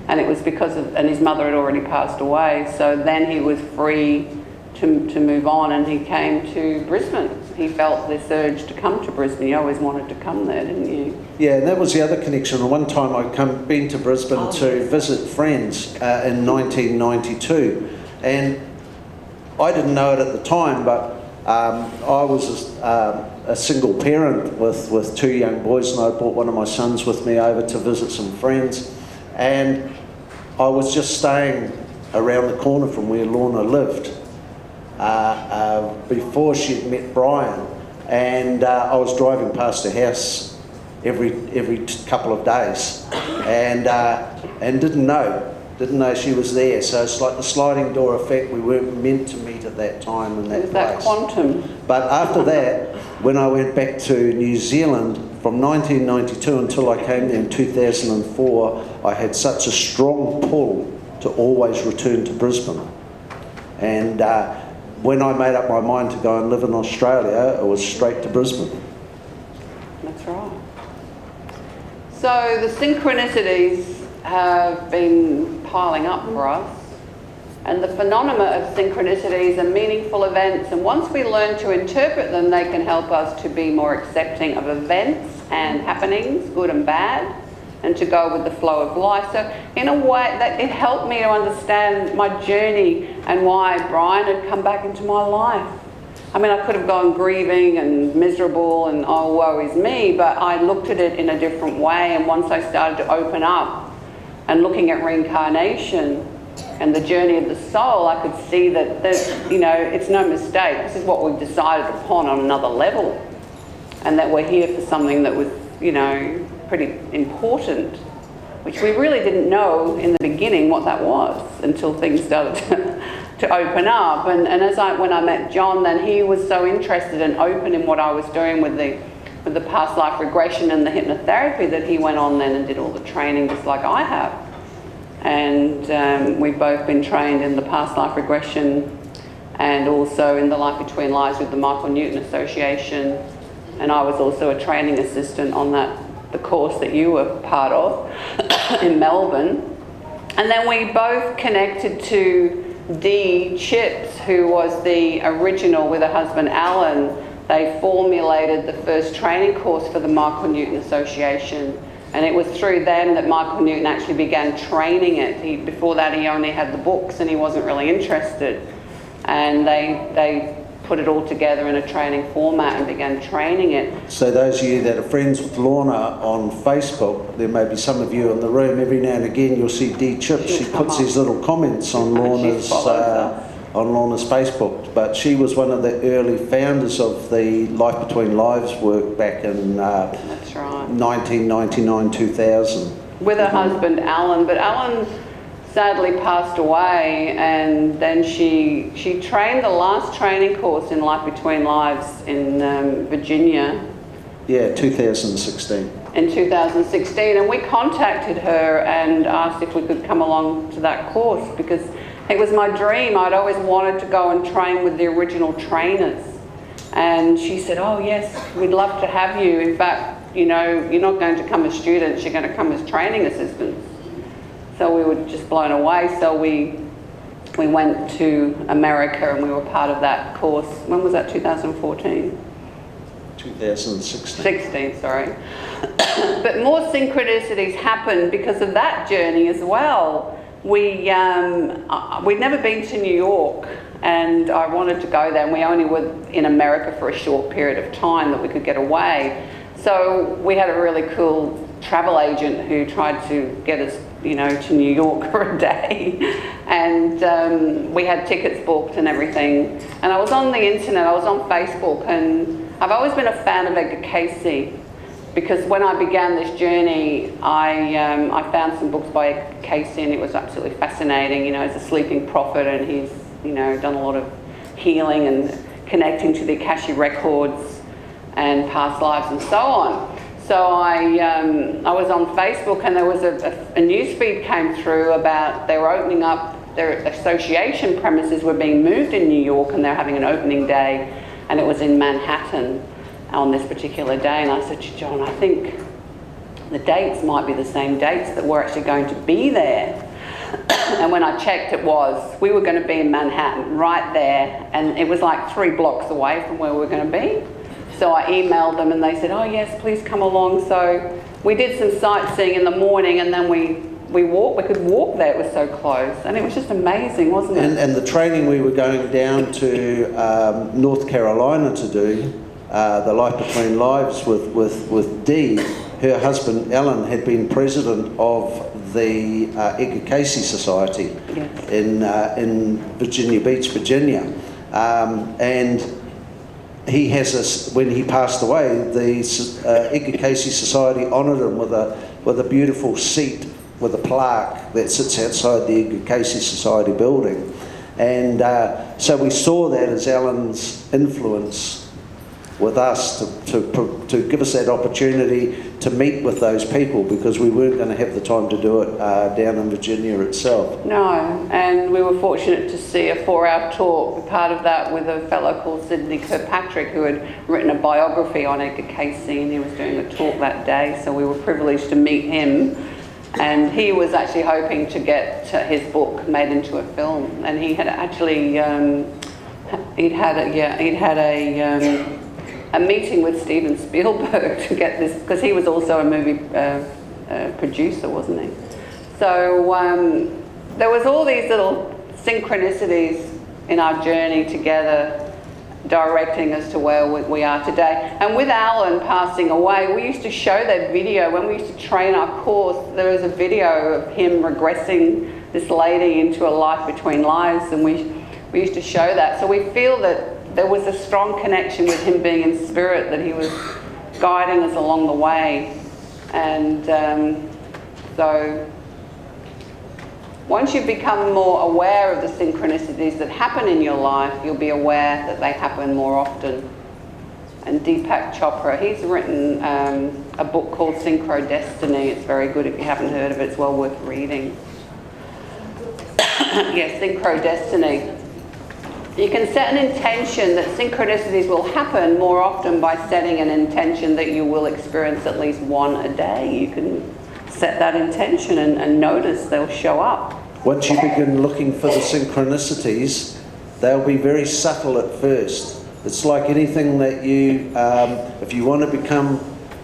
and it was and his mother had already passed away, so then he was free to move on, and he came to Brisbane. He felt this urge to come to Brisbane. You always wanted to come there, didn't you? Yeah, and that was the other connection. One time I'd been to Brisbane to visit friends in 1992, and I didn't know it at the time, but I was a single parent with two young boys, and I brought one of my sons with me over to visit some friends, and I was just staying around the corner from where Lorna lived before she'd met Brian, and I was driving past her house every couple of days, and didn't know she was there. So it's like the sliding door effect. We weren't meant to meet at that time in that place. That quantum. But after that, when I went back to New Zealand from 1992 until I came there in 2004, I had such a strong pull to always return to Brisbane. And when I made up my mind to go and live in Australia, it was straight to Brisbane. That's right. So the synchronicities have been piling up for us, and the phenomena of synchronicities are meaningful events, and once we learn to interpret them, they can help us to be more accepting of events and happenings, good and bad, and to go with the flow of life. So in a way, that it helped me to understand my journey and why Brian had come back into my life. I mean, I could have gone grieving and miserable and, oh, woe is me, but I looked at it in a different way, and once I started to open up and looking at reincarnation and the journey of the soul, I could see that it's no mistake. This is what we've decided upon on another level, and that we're here for something that was, pretty important, which we really didn't know in the beginning what that was until things started to open up. And when I met John, then he was so interested and open in what I was doing with the past life regression and the hypnotherapy that he went on then and did all the training just like I have. And we've both been trained in the past life regression and also in the Life Between Lives with the Michael Newton Association. And I was also a training assistant on the course that you were part of in Melbourne. And then we both connected to Dee Chips, who was the original with her husband Alan. They formulated the first training course for the Michael Newton Association, and it was through them that Michael Newton actually began training it. Before that, he only had the books and he wasn't really interested, and they put it all together in a training format and began training it. So those of you that are friends with Lorna on Facebook, there may be some of you in the room, every now and again you'll see Dee Chips. She puts these little comments on Lorna's Facebook, but she was one of the early founders of the Life Between Lives work back in That's right. 1999, 2000. With her husband Alan, but Alan sadly passed away, and then she trained the last training course in Life Between Lives in Virginia. Yeah, 2016. In 2016, and we contacted her and asked if we could come along to that course, because it was my dream. I'd always wanted to go and train with the original trainers. And she said, oh yes, we'd love to have you. In fact, you're not going to come as students, you're going to come as training assistants. So we were just blown away. So we went to America and we were part of that course. When was that, 2014? 2016. 16, sorry. But more synchronicities happened because of that journey as well. We'd never been to New York, and I wanted to go there, and we only were in America for a short period of time that we could get away. So we had a really cool travel agent who tried to get us, you know, to New York for a day, and we had tickets booked and everything. And I was on the internet, I was on Facebook, and I've always been a fan of Edgar Cayce, because when I began this journey, I found some books by Edgar Cayce, and it was absolutely fascinating. You know, he's a sleeping prophet, and he's, you know, done a lot of healing and connecting to the Akashic records and past lives and so on. So I was on Facebook, and there was a news feed came through about they were opening up, their association premises were being moved in New York, and they're having an opening day, and it was in Manhattan on this particular day. And I said to John, I think the dates might be the same dates that we're actually going to be there. And when I checked, we were going to be in Manhattan right there, and it was like 3 blocks away from where we were going to be. So I emailed them, and they said, oh yes, please come along. So we did some sightseeing in the morning, and then we could walk there, it was so close, and it was just amazing, wasn't it? And the training we were going down to North Carolina to do, the Life Between Lives with Dee, her husband Alan had been president of the Edgar Cayce Society, yes, in Virginia Beach, Virginia, and he has when he passed away, the Edgar Cayce Society honoured him with a beautiful seat with a plaque that sits outside the Edgar Cayce Society building, and so we saw that as Alan's influence with us to give us that opportunity to meet with those people, because we weren't going to have the time to do it down in Virginia itself. No, and we were fortunate to see a 4-hour talk, part of that with a fellow called Sidney Kirkpatrick, who had written a biography on Edgar Cayce, and he was doing a talk that day, so we were privileged to meet him. And he was actually hoping to get his book made into a film, and he had actually he'd had a meeting with Steven Spielberg to get this, because he was also a movie producer, wasn't he? So there was all these little synchronicities in our journey together, directing us to where we are today. And with Alan passing away, we used to show that video when we used to train our course. There was a video of him regressing this lady into a life between lives, and we used to show that. So we feel that there was a strong connection with him being in spirit, that he was guiding us along the way. And so once you become more aware of the synchronicities that happen in your life, you'll be aware that they happen more often. And Deepak Chopra, he's written a book called Synchrodestiny. It's very good. If you haven't heard of it, it's well worth reading. Yes, Synchrodestiny. You can set an intention that synchronicities will happen more often by setting an intention that you will experience at least one a day. You can set that intention and notice they'll show up. Once you begin looking for the synchronicities, they'll be very subtle at first. It's like anything that you, if you want to become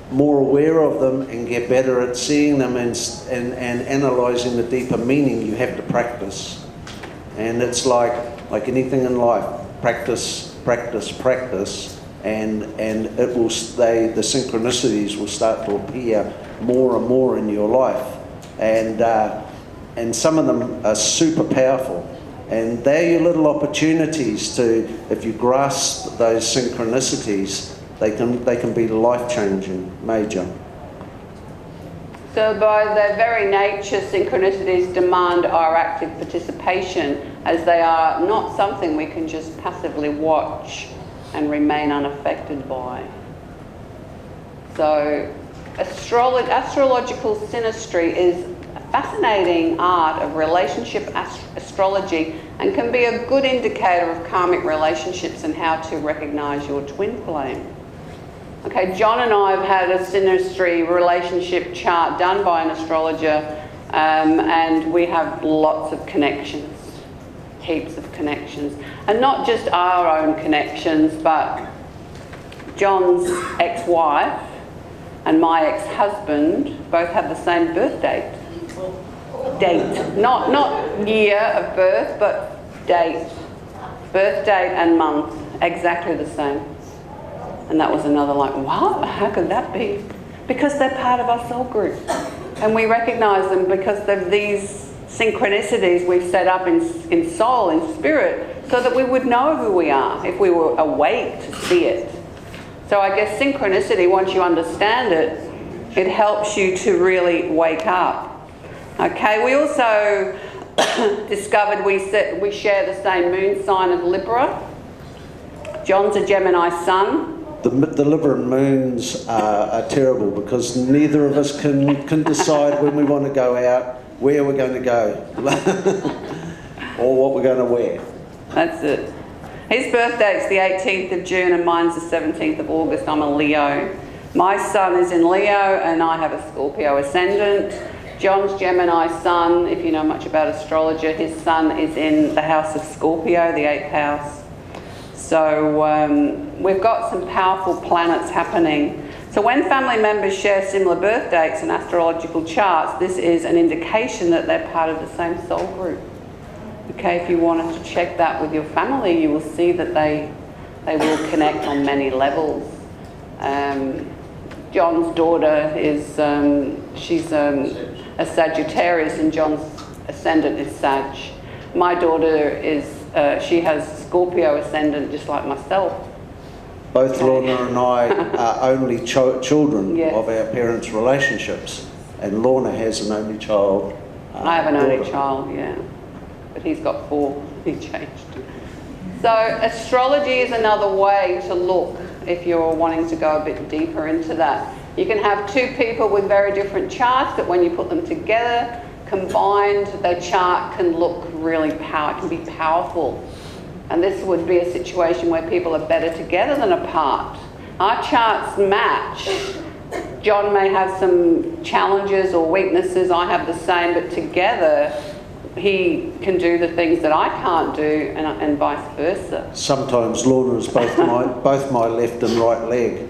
more aware of them and get better at seeing them and analysing the deeper meaning, you have to practice. And it's like anything in life, practice, practice, practice, and it will the synchronicities will start to appear more and more in your life, and some of them are super powerful, and they're your little opportunities to, if you grasp those synchronicities, they can be life-changing, major. So by their very nature, synchronicities demand our active participation, as they are not something we can just passively watch and remain unaffected by. So astrological synastry is a fascinating art of relationship astrology, and can be a good indicator of karmic relationships and how to recognise your twin flame. Okay, John and I have had a synastry relationship chart done by an astrologer, And we have lots of connections, heaps of connections. And not just our own connections, but John's ex-wife and my ex-husband both have the same birth date. Not year of birth, but date. Birth date and month, exactly the same. And that was another like, what? How could that be? Because they're part of our soul group. And we recognise them because of these synchronicities we've set up in soul, in spirit, so that we would know who we are if we were awake to see it. So I guess synchronicity, once you understand it, it helps you to really wake up. Okay, we also discovered we share the same moon sign of Libra. John's a Gemini sun. The Libra and moons are terrible because neither of us can decide when we want to go out, where we're going to go, or what we're going to wear. That's it. His birthday's the 18th of June and mine's the 17th of August. I'm a Leo. My sun is in Leo and I have a Scorpio ascendant. John's Gemini sun, if you know much about astrology, his sun is in the house of Scorpio, the 8th house. So we've got some powerful planets happening. So when family members share similar birth dates and astrological charts, this is an indication that they're part of the same soul group. Okay, if you wanted to check that with your family, you will see that they will connect on many levels. John's daughter is, she's a Sagittarius and John's ascendant is Sag. My daughter is, she has Scorpio ascendant just like myself. Both Lorna and I are only children Yes. of our parents' relationships, and Lorna has an only child. I have an daughter. only child, yeah. But he's got 4, he changed. So astrology is another way to look if you're wanting to go a bit deeper into that. You can have two people with very different charts that when you put them together, combined, their chart can look really can be powerful. And this would be a situation where people are better together than apart. Our charts match. John may have some challenges or weaknesses, I have the same, but together he can do the things that I can't do, and vice versa. Sometimes Lorna is both my left and right leg.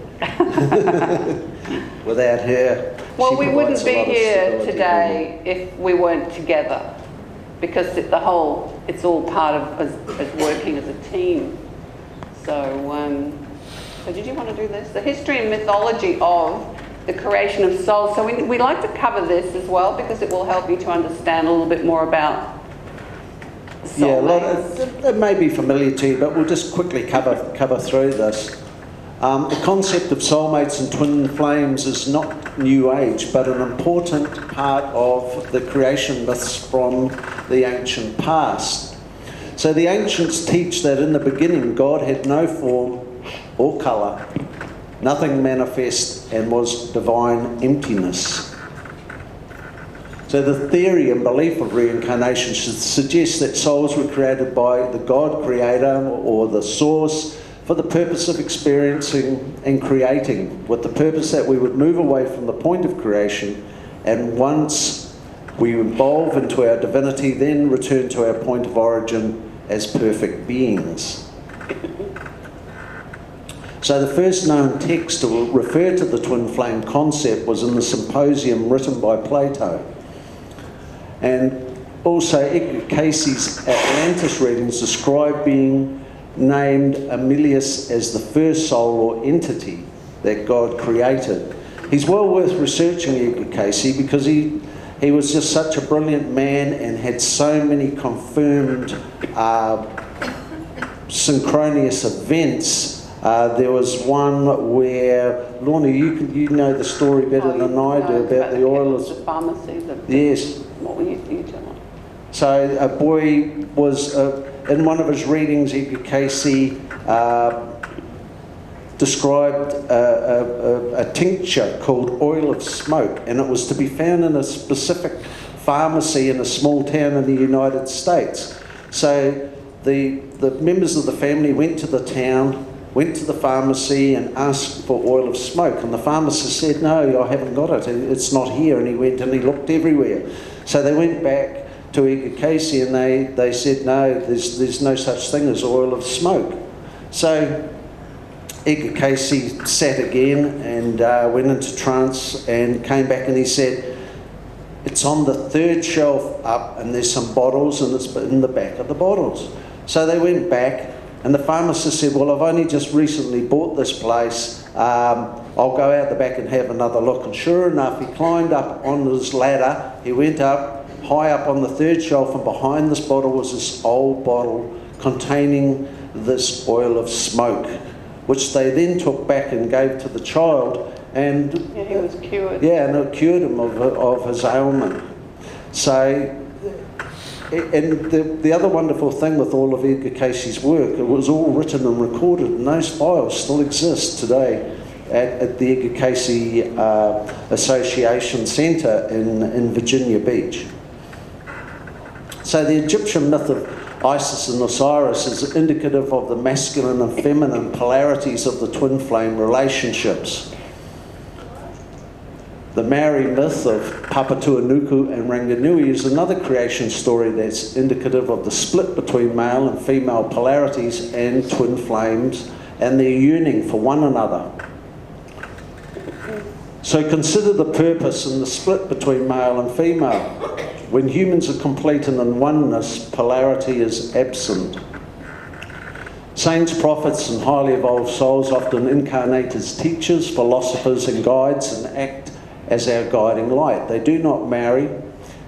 Without her, Well, she we provides wouldn't be a lot of here stability today if we weren't together, because it's all part of as working as a team. So, so did you want to do this? The history and mythology of the creation of souls. So we like to cover this as well because it will help you to understand a little bit more about soulmates. Yeah, it may be familiar to you, but we'll just quickly cover through this. The concept of soulmates and twin flames is not new age, but an important part of the creation myths from the ancient past. So the ancients teach that in the beginning God had no form or colour, nothing manifest, and was divine emptiness. So the theory and belief of reincarnation suggests that souls were created by the God creator or the source for the purpose of experiencing and creating, with the purpose that we would move away from the point of creation, and once we evolve into our divinity, then return to our point of origin as perfect beings. So the first known text to refer to the twin flame concept was in the Symposium written by Plato. And also Edgar Casey's Atlantis readings describe being named Amelius as the first soul or entity that God created. He's well worth researching, Edgar Casey, because he was just such a brilliant man and had so many confirmed synchronous events. There was one where, Lorna, you know the story better than I do about the oilers. The pharmacy. Yes. What were you telling? So a boy was, in one of his readings, Edgar Casey described a tincture called oil of smoke, and it was to be found in a specific pharmacy in a small town in the United States. So the members of the family went to the town, went to the pharmacy and asked for oil of smoke, and the pharmacist said, no, I haven't got it, it's not here. And he went and he looked everywhere. So they went back to Edgar Cayce and they said, no, there's no such thing as oil of smoke. So Edgar Cayce sat again and went into trance and came back and he said, it's on the third shelf up and there's some bottles and it's in the back of the bottles. So they went back and the pharmacist said, well, I've only just recently bought this place. I'll go out the back and have another look. And sure enough, he climbed up on his ladder. He went up, high up on the third shelf, and behind this bottle was this old bottle containing this oil of smoke, which they then took back and gave to the child. And yeah, he was cured. Yeah, and it cured him of his ailment. So, and the other wonderful thing with all of Edgar Cayce's work, it was all written and recorded, and those files still exist today at the Edgar Cayce Association Centre in Virginia Beach. So the Egyptian myth of Isis and Osiris is indicative of the masculine and feminine polarities of the twin flame relationships. The Maori myth of Papatuanuku and Ranganui is another creation story that's indicative of the split between male and female polarities and twin flames and their yearning for one another. So consider the purpose and the split between male and female. When humans are complete and in oneness, polarity is absent. Saints, prophets and highly evolved souls often incarnate as teachers, philosophers and guides and act as our guiding light. They do not marry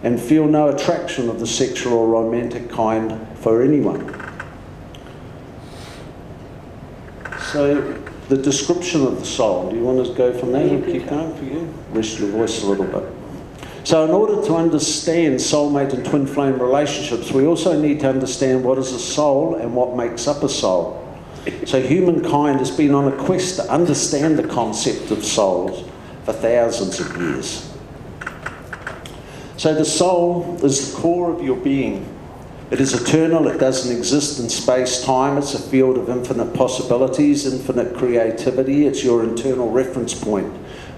and feel no attraction of the sexual or romantic kind for anyone. So the description of the soul, do you want to go from there and keep going for you? Rest your voice a little bit. So in order to understand soulmate and twin flame relationships, we also need to understand what is a soul and what makes up a soul. So humankind has been on a quest to understand the concept of souls for thousands of years. So the soul is the core of your being. It is eternal, it doesn't exist in space-time, it's a field of infinite possibilities, infinite creativity, it's your internal reference point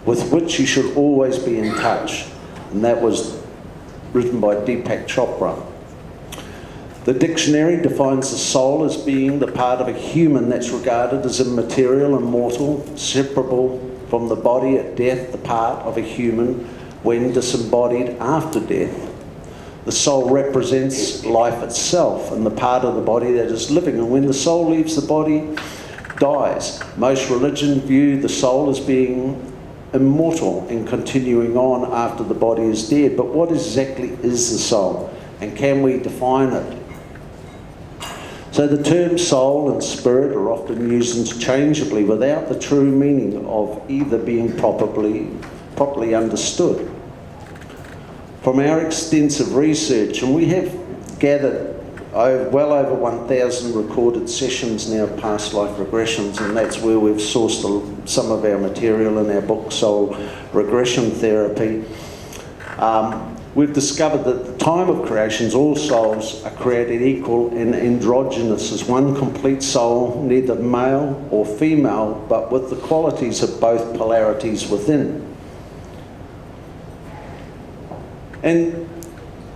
with which you should always be in touch. And that was written by Deepak Chopra. The dictionary defines the soul as being the part of a human that's regarded as immaterial and mortal, separable from the body at death, the part of a human when disembodied after death. The soul represents life itself and the part of the body that is living. And when the soul leaves the body, dies. Most religions view the soul as being immortal and continuing on after the body is dead. But what exactly is the soul? And can we define it? So the terms soul and spirit are often used interchangeably without the true meaning of either being properly understood. From our extensive research, and we have gathered well over 1,000 recorded sessions now of past life regressions, and that's where we've sourced some of our material in our book, Soul Regression Therapy. We've discovered that at the time of creations, all souls are created equal and androgynous as one complete soul, neither male or female, but with the qualities of both polarities within. And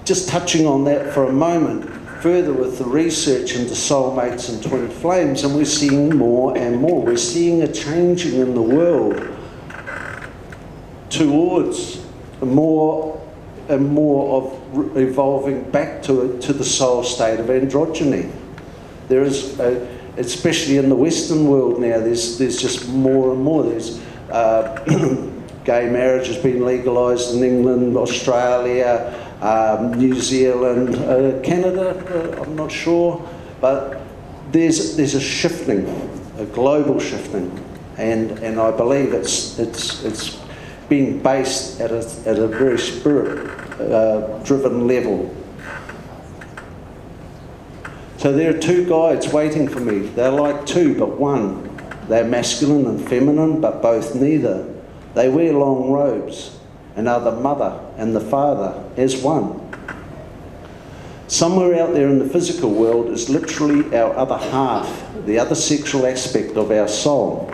just touching on that for a moment, further with the research into soulmates and twin flames, and we're seeing more and more. We're seeing a changing in the world towards more and more of evolving back to the soul state of androgyny. There is, especially in the Western world now, there's just more and more. There's gay marriage has been legalised in England, Australia, New Zealand, Canada, I'm not sure, but there's a shifting, a global shifting, and I believe it's being based at a very spirit-driven level. So there are two guides waiting for me. They're like two, but one. They're masculine and feminine, but both neither. They wear long robes and are the mother and the father as one. Somewhere out there in the physical world is literally our other half, the other sexual aspect of our soul.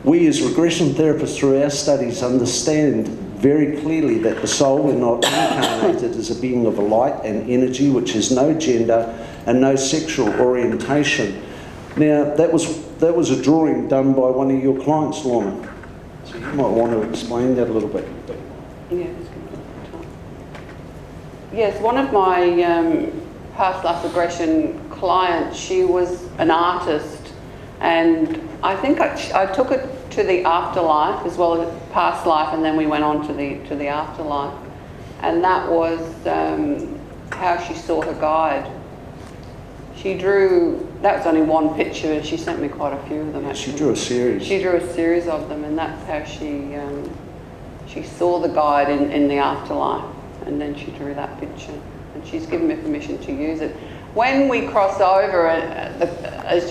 We as regression therapists through our studies understand very clearly that the soul, we're not incarnated as a being of light and energy which has no gender and no sexual orientation. Now that was a drawing done by one of your clients, Lorna. So you might want to explain that a little bit. Yeah, just give me time. Yes, one of my past life regression clients, she was an artist, and I think I took it to the afterlife as well as past life, and then we went on to the afterlife, and that was how she saw her guide. She drew. That was only one picture, and she sent me quite a few of them. Actually. She drew a series. She drew a series of them, and that's how she saw the guide in the afterlife, and then she drew that picture, and she's given me permission to use it. When we cross over, as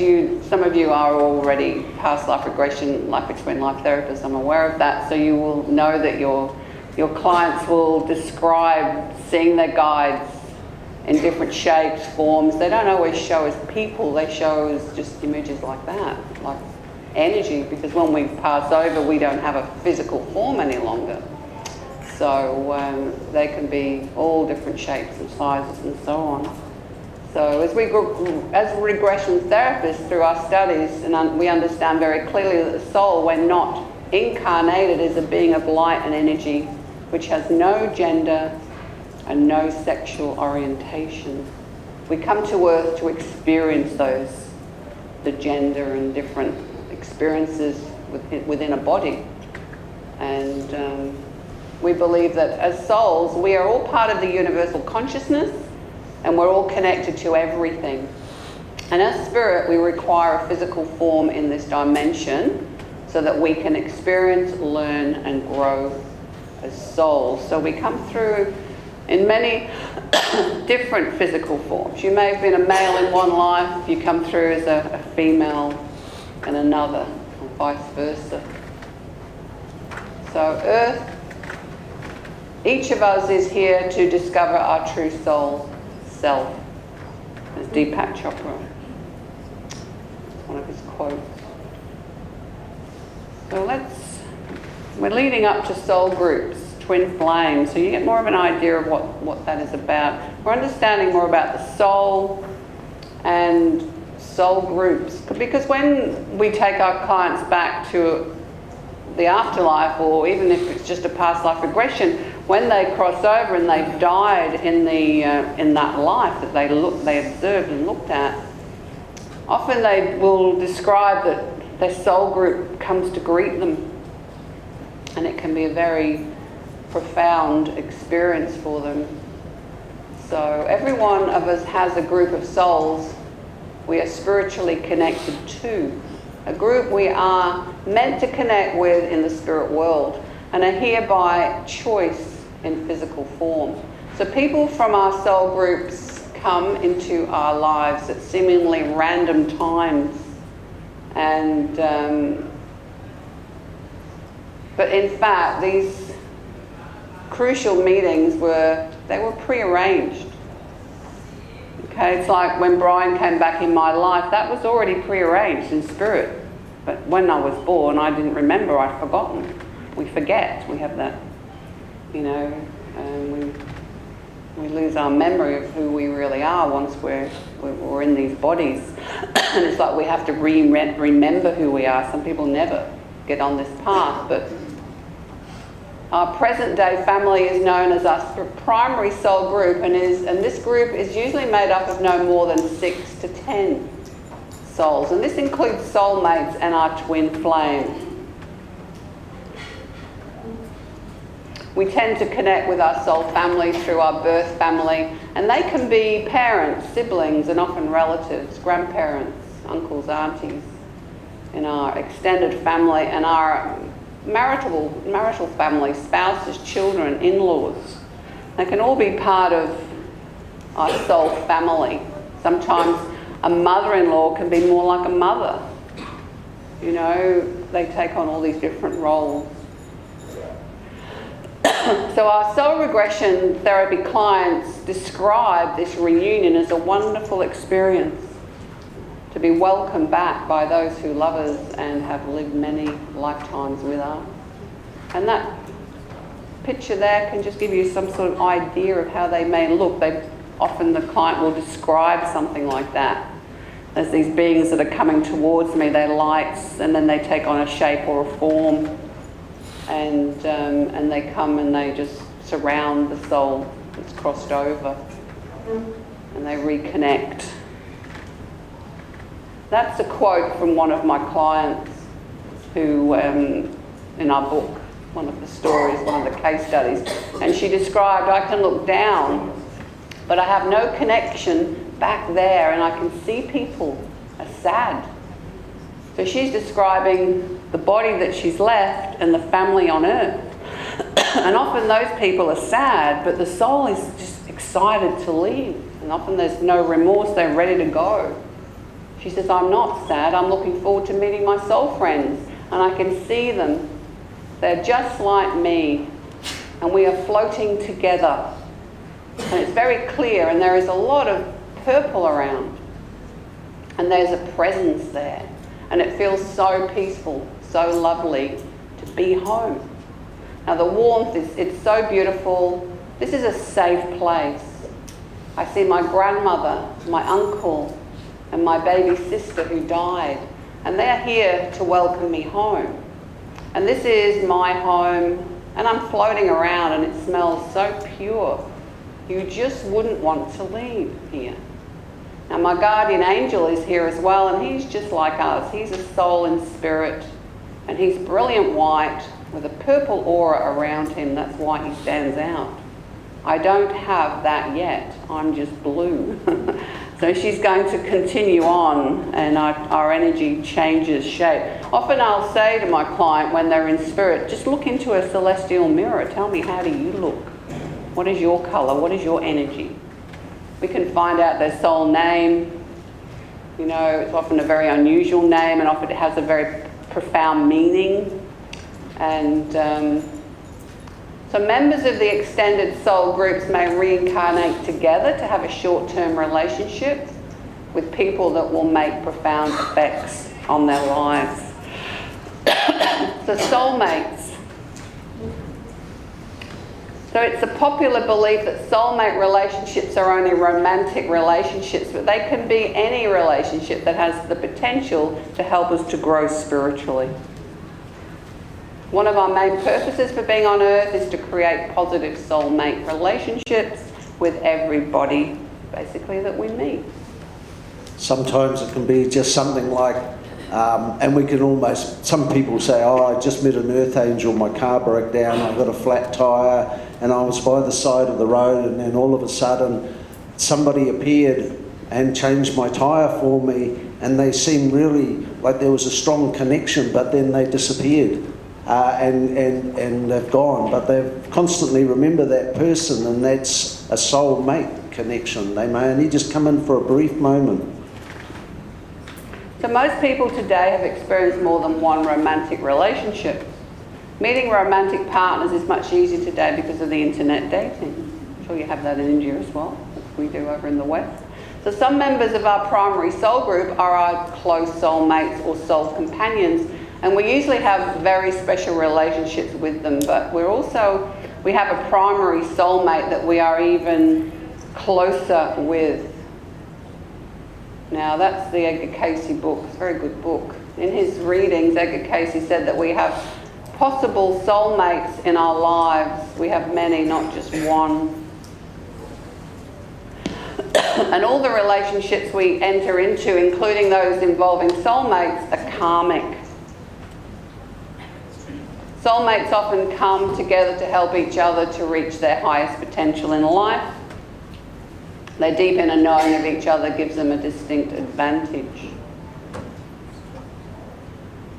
some of you are already past life regression, life between life therapists, I'm aware of that, so you will know that your clients will describe seeing their guides in different shapes, forms. They don't always show as people, they show as just images like that, like energy, because when we pass over, we don't have a physical form any longer. So they can be all different shapes and sizes and so on. So as regression therapists through our studies, and we understand very clearly that the soul, when not incarnated, is a being of light and energy, which has no gender and no sexual orientation. We come to Earth to experience the gender and different experiences within a body. And we believe that as souls, we are all part of the universal consciousness, and we're all connected to everything. And as spirit, we require a physical form in this dimension so that we can experience, learn, and grow as souls. So we come through in many different physical forms. You may have been a male in one life, you come through as a female in another, or vice versa. So Earth, each of us is here to discover our true soul self, as Deepak Chopra, one of his quotes. So we're leading up to soul groups, twin flames, so you get more of an idea of what that is about. We're understanding more about the soul and soul groups, because when we take our clients back to the afterlife, or even if it's just a past life regression, when they cross over and they've died in that life that they observed and looked at, often they will describe that their soul group comes to greet them, and it can be a very profound experience for them. So every one of us has a group of souls we are spiritually connected to, a group we are meant to connect with in the spirit world, and are here by choice in physical form. So people from our soul groups come into our lives at seemingly random times, and but in fact these crucial meetings were pre-arranged. Okay, it's like when Brian came back in my life, that was already pre-arranged in spirit. But when I was born, I didn't remember, I'd forgotten. We forget, we have that, and we lose our memory of who we really are once we're in these bodies. And it's like we have to remember who we are. Some people never get on this path, but our present day family is known as our primary soul group, and this group is usually made up of no more than 6 to 10 souls, and this includes soulmates and our twin flame. We tend to connect with our soul family through our birth family, and they can be parents, siblings, and often relatives, grandparents, uncles, aunties, in our extended family, and our marital family, spouses, children, in-laws. They can all be part of our soul family. Sometimes a mother-in-law can be more like a mother. They take on all these different roles. So our soul regression therapy clients describe this reunion as a wonderful experience, to be welcomed back by those who love us and have lived many lifetimes with us. And that picture there can just give you some sort of idea of how they may look. Often the client will describe something like that. There's these beings that are coming towards me, they're lights, and then they take on a shape or a form, and they come and they just surround the soul that's crossed over, and they reconnect. That's a quote from one of my clients who, in our book, one of the stories, one of the case studies, and she described, I can look down, but I have no connection back there, and I can see people are sad. So she's describing the body that she's left and the family on earth. And often those people are sad, but the soul is just excited to leave. And often there's no remorse, they're ready to go. She says, I'm not sad, I'm looking forward to meeting my soul friends, and I can see them. They're just like me, and we are floating together. And it's very clear, and there is a lot of purple around, and there's a presence there, and it feels so peaceful, so lovely to be home. Now the warmth it's so beautiful. This is a safe place. I see my grandmother, my uncle, and my baby sister who died, and they're here to welcome me home. And this is my home, and I'm floating around, and it smells so pure. You just wouldn't want to leave here. Now my guardian angel is here as well, and he's just like us. He's a soul in spirit, and he's brilliant white with a purple aura around him. That's why he stands out. I don't have that yet. I'm just blue. So she's going to continue on, and our energy changes shape. Often I'll say to my client when they're in spirit, just look into a celestial mirror. Tell me, how do you look? What is your colour? What is your energy? We can find out their soul name. You know, it's often a very unusual name, and often it has a very profound meaning. And so members of the extended soul groups may reincarnate together to have a short-term relationship with people that will make profound effects on their lives. So soulmates. So it's a popular belief that soulmate relationships are only romantic relationships, but they can be any relationship that has the potential to help us to grow spiritually. One of our main purposes for being on earth is to create positive soulmate relationships with everybody, basically, that we meet. Sometimes it can be just something like, and we can almost, some people say, oh, I just met an earth angel, my car broke down, I got a flat tyre, and I was by the side of the road, and then all of a sudden somebody appeared and changed my tyre for me, and they seemed really like there was a strong connection, but then they disappeared. And they've gone, but they constantly remember that person, and that's a soulmate connection. They may only just come in for a brief moment. So most people today have experienced more than one romantic relationship. Meeting romantic partners is much easier today because of the internet dating. I'm sure you have that in India as well, as we do over in the West. So some members of our primary soul group are our close soulmates or soul companions, and we usually have very special relationships with them, but we have a primary soulmate that we are even closer with. Now that's the Edgar Cayce book. It's a very good book. In his readings, Edgar Cayce said that we have possible soulmates in our lives. We have many, not just one. And all the relationships we enter into, including those involving soulmates, are karmic. Soulmates often come together to help each other to reach their highest potential in life. Their deep inner knowing of each other gives them a distinct advantage.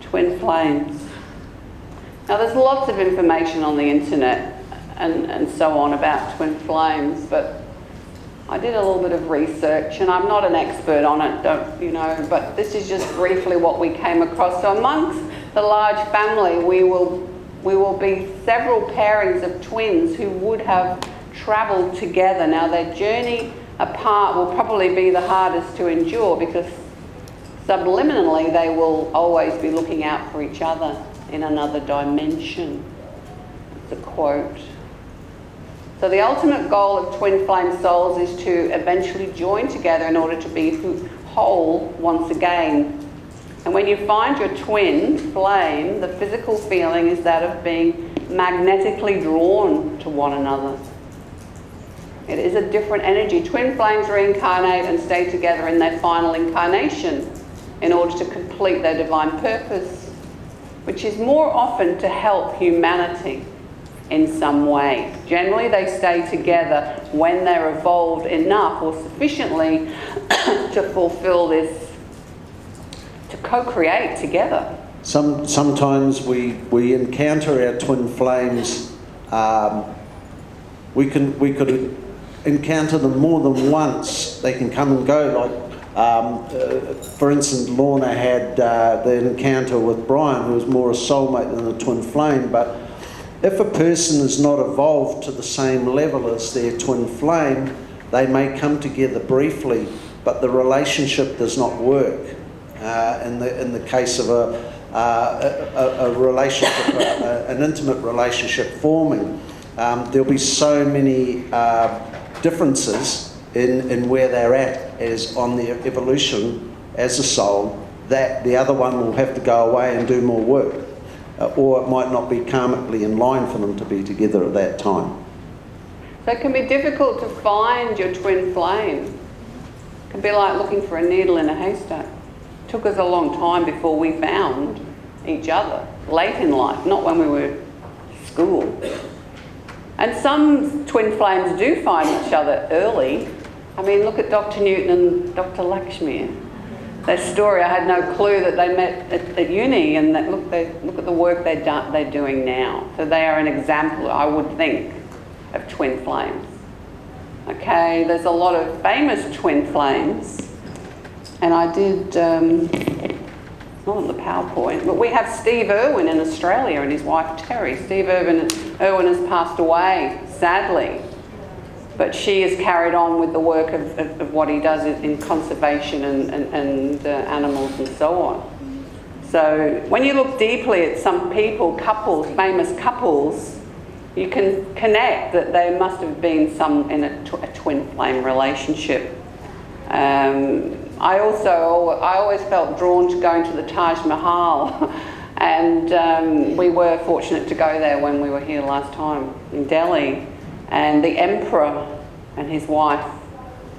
Twin flames. Now there's lots of information on the internet and so on about twin flames, but I did a little bit of research, and I'm not an expert on it, but this is just briefly what we came across. So amongst the large family, we will we will be several pairings of twins who would have travelled together. Now their journey apart will probably be the hardest to endure, because subliminally they will always be looking out for each other in another dimension. It's a quote. So the ultimate goal of twin flame souls is to eventually join together in order to be whole once again. And when you find your twin flame, the physical feeling is that of being magnetically drawn to one another. It is a different energy. Twin flames reincarnate and stay together in their final incarnation in order to complete their divine purpose, which is more often to help humanity in some way. Generally, they stay together when they're evolved enough or sufficiently to fulfill this, to co-create together. Sometimes we encounter our twin flames. We could encounter them more than once. They can come and go. Like, for instance, Lorna had the encounter with Brian, who was more a soulmate than a twin flame. But if a person is not evolved to the same level as their twin flame, they may come together briefly, but the relationship does not work. In the case of a relationship, an intimate relationship forming, there'll be so many differences in where they're at as on their evolution as a soul, that the other one will have to go away and do more work. Or it might not be karmically in line for them to be together at that time. So it can be difficult to find your twin flame. It can be like looking for a needle in a haystack. It took us a long time before we found each other, late in life, not when we were at school. And some twin flames do find each other early. I mean, look at Dr. Newton and Dr. Lakshmi. Their story, I had no clue that they met at uni, and that look at the work they're doing now. So they are an example, I would think, of twin flames. Okay, there's a lot of famous twin flames, and I did, it's not on the PowerPoint, but we have Steve Irwin in Australia and his wife Terry. Steve Irwin has passed away, sadly. But she has carried on with the work of what he does in conservation and animals and so on. So when you look deeply at some people, couples, famous couples, you can connect that there must have been some in a twin flame relationship. I always felt drawn to going to the Taj Mahal, and we were fortunate to go there when we were here last time in Delhi. And the emperor and his wife,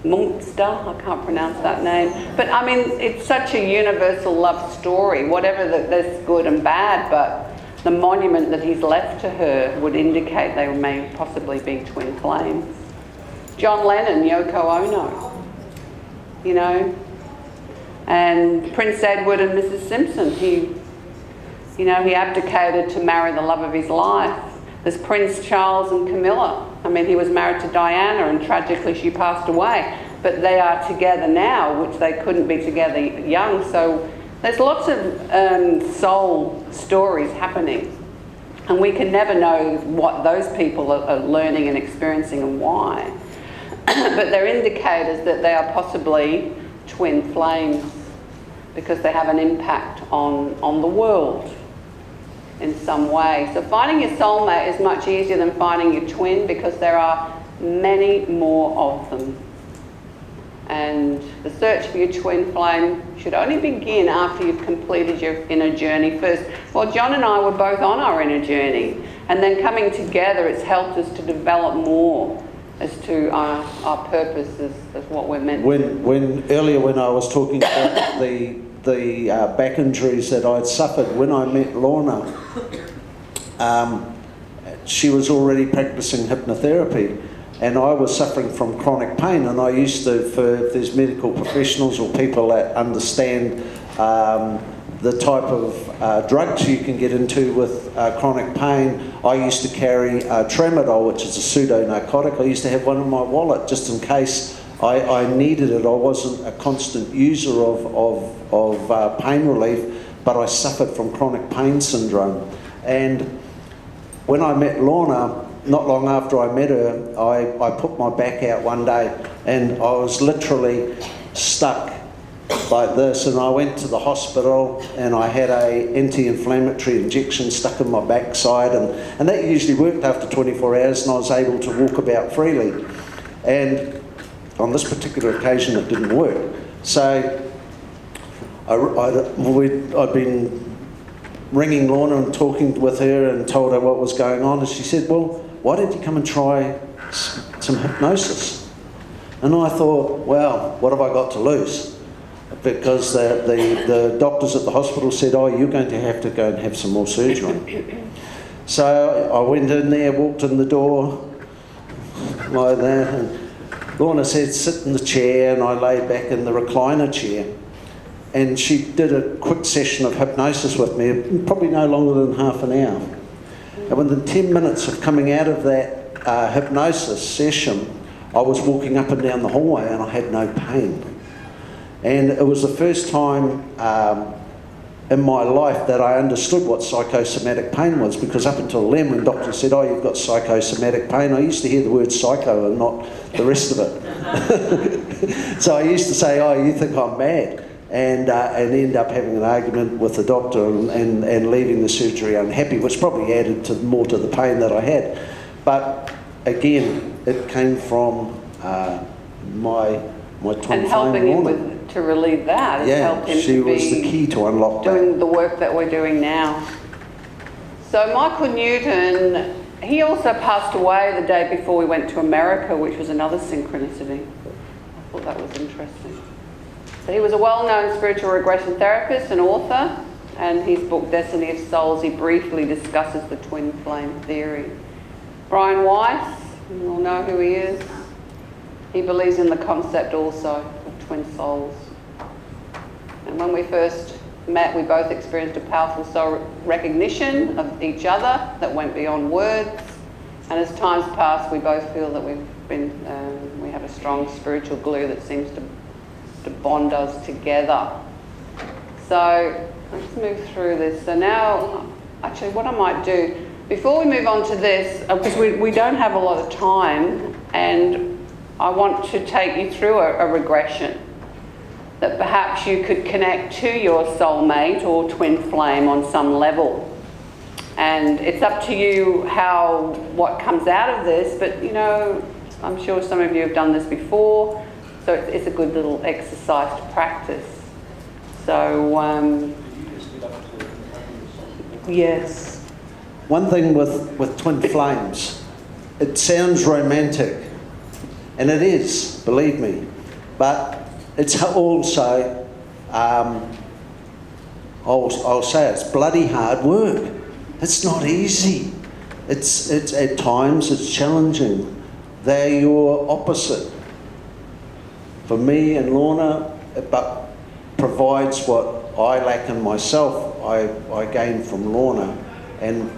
Mumbai, I can't pronounce that name. But I mean, it's such a universal love story, whatever there's good and bad, but the monument that he's left to her would indicate they may possibly be twin flames. John Lennon, Yoko Ono, you know, and Prince Edward and Mrs. Simpson, he abdicated to marry the love of his life. There's Prince Charles and Camilla. I mean, he was married to Diana and tragically she passed away. But they are together now, which they couldn't be together young. So there's lots of soul stories happening. And we can never know what those people are learning and experiencing and why. But they're indicators that they are possibly twin flames because they have an impact on the world in some way. So finding your soulmate is much easier than finding your twin because there are many more of them. And the search for your twin flame should only begin after you've completed your inner journey first. Well, John and I were both on our inner journey, and then coming together, it's helped us to develop more as to our purpose as what we're meant to do. Earlier when I was talking about the back injuries that I'd suffered, when I met Lorna, she was already practicing hypnotherapy, and I was suffering from chronic pain, and I used to, if there's medical professionals or people that understand the type of drugs you can get into with chronic pain, I used to carry tramadol, which is a pseudo-narcotic. I used to have one in my wallet just in case I needed it. I wasn't a constant user of pain relief, but I suffered from chronic pain syndrome. And when I met Lorna, not long after I met her, I put my back out one day and I was literally stuck like this, and I went to the hospital and I had a anti-inflammatory injection stuck in my backside, and that usually worked after 24 hours, and I was able to walk about freely. And on this particular occasion it didn't work. So I'd been ringing Lorna and talking with her and told her what was going on, and she said, well, why don't you come and try some hypnosis? And I thought, well, what have I got to lose? Because the doctors at the hospital said, oh, you're going to have go and have some more surgery. So I went in there, walked in the door like that, and Lorna said, sit in the chair, and I lay back in the recliner chair. And she did a quick session of hypnosis with me, probably no longer than half an hour. And within 10 minutes of coming out of that hypnosis session, I was walking up and down the hallway and I had no pain. And it was the first time in my life that I understood what psychosomatic pain was, because up until then, when doctors said, oh, you've got psychosomatic pain, I used to hear the word psycho and not the rest of it. So I used to say, oh, you think I'm mad? And end up having an argument with the doctor and leaving the surgery unhappy, which probably added more to the pain that I had. But again, it came from my twin flame. And helping him to relieve that. Yeah, she was the key to unlock that. Doing the work that we're doing now. So Michael Newton, he also passed away the day before we went to America, which was another synchronicity. I thought that was interesting. So he was a well-known spiritual regression therapist and author, and his book Destiny of Souls, he briefly discusses the twin flame theory. Brian Weiss, you all know who he is. He believes in the concept also of twin souls. And when we first met, we both experienced a powerful soul recognition of each other that went beyond words. And as time's passed, we both feel that we have a strong spiritual glue that seems to bond us together. So let's move through this. So now, actually, what I might do, before we move on to this, because we don't have a lot of time, and I want to take you through a regression that perhaps you could connect to your soulmate or twin flame on some level. And it's up to you what comes out of this, but you know, I'm sure some of you have done this before, so it's a good little exercise to practice. So, yes. One thing with twin flames, it sounds romantic, and it is, believe me, but it's also, I'll say it's bloody hard work. It's not easy. It's at times it's challenging. They're your opposite. For me and Lorna, but provides what I lack in myself, I gain from Lorna, and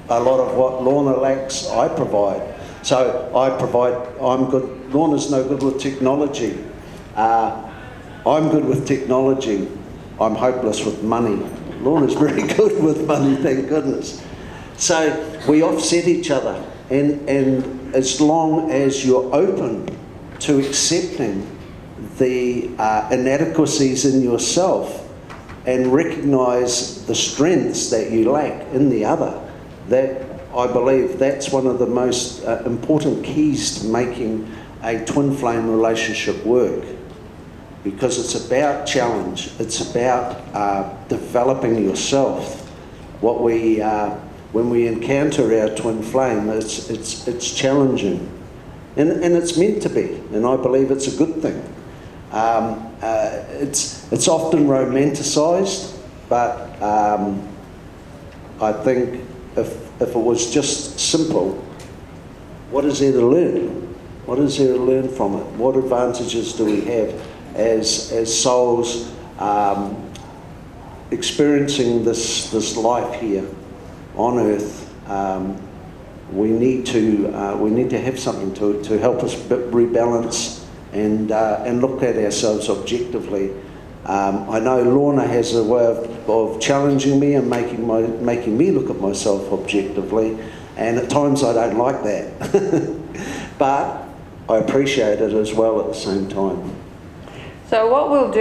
a lot of what Lorna lacks, I provide. So I'm good. Lorna's no good with technology. I'm good with technology. I'm hopeless with money. Lorna's very good with money, thank goodness. So we offset each other, and as long as you're open to accepting the inadequacies in yourself and recognise the strengths that you lack in the other, that I believe that's one of the most important keys to making a twin flame relationship work, because it's about challenge, it's about developing yourself. When we encounter our twin flame, it's challenging, and it's meant to be, and I believe it's a good thing. It's often romanticised, but I think if it was just simple, what is there to learn? What is there to learn from it? What advantages do we have as souls experiencing this life here on Earth? We need to have something to help us rebalance and look at ourselves objectively. I know Lorna has a way of challenging me and making me look at myself objectively, And at times I don't like that. But I appreciate it as well at the same time. So what we'll do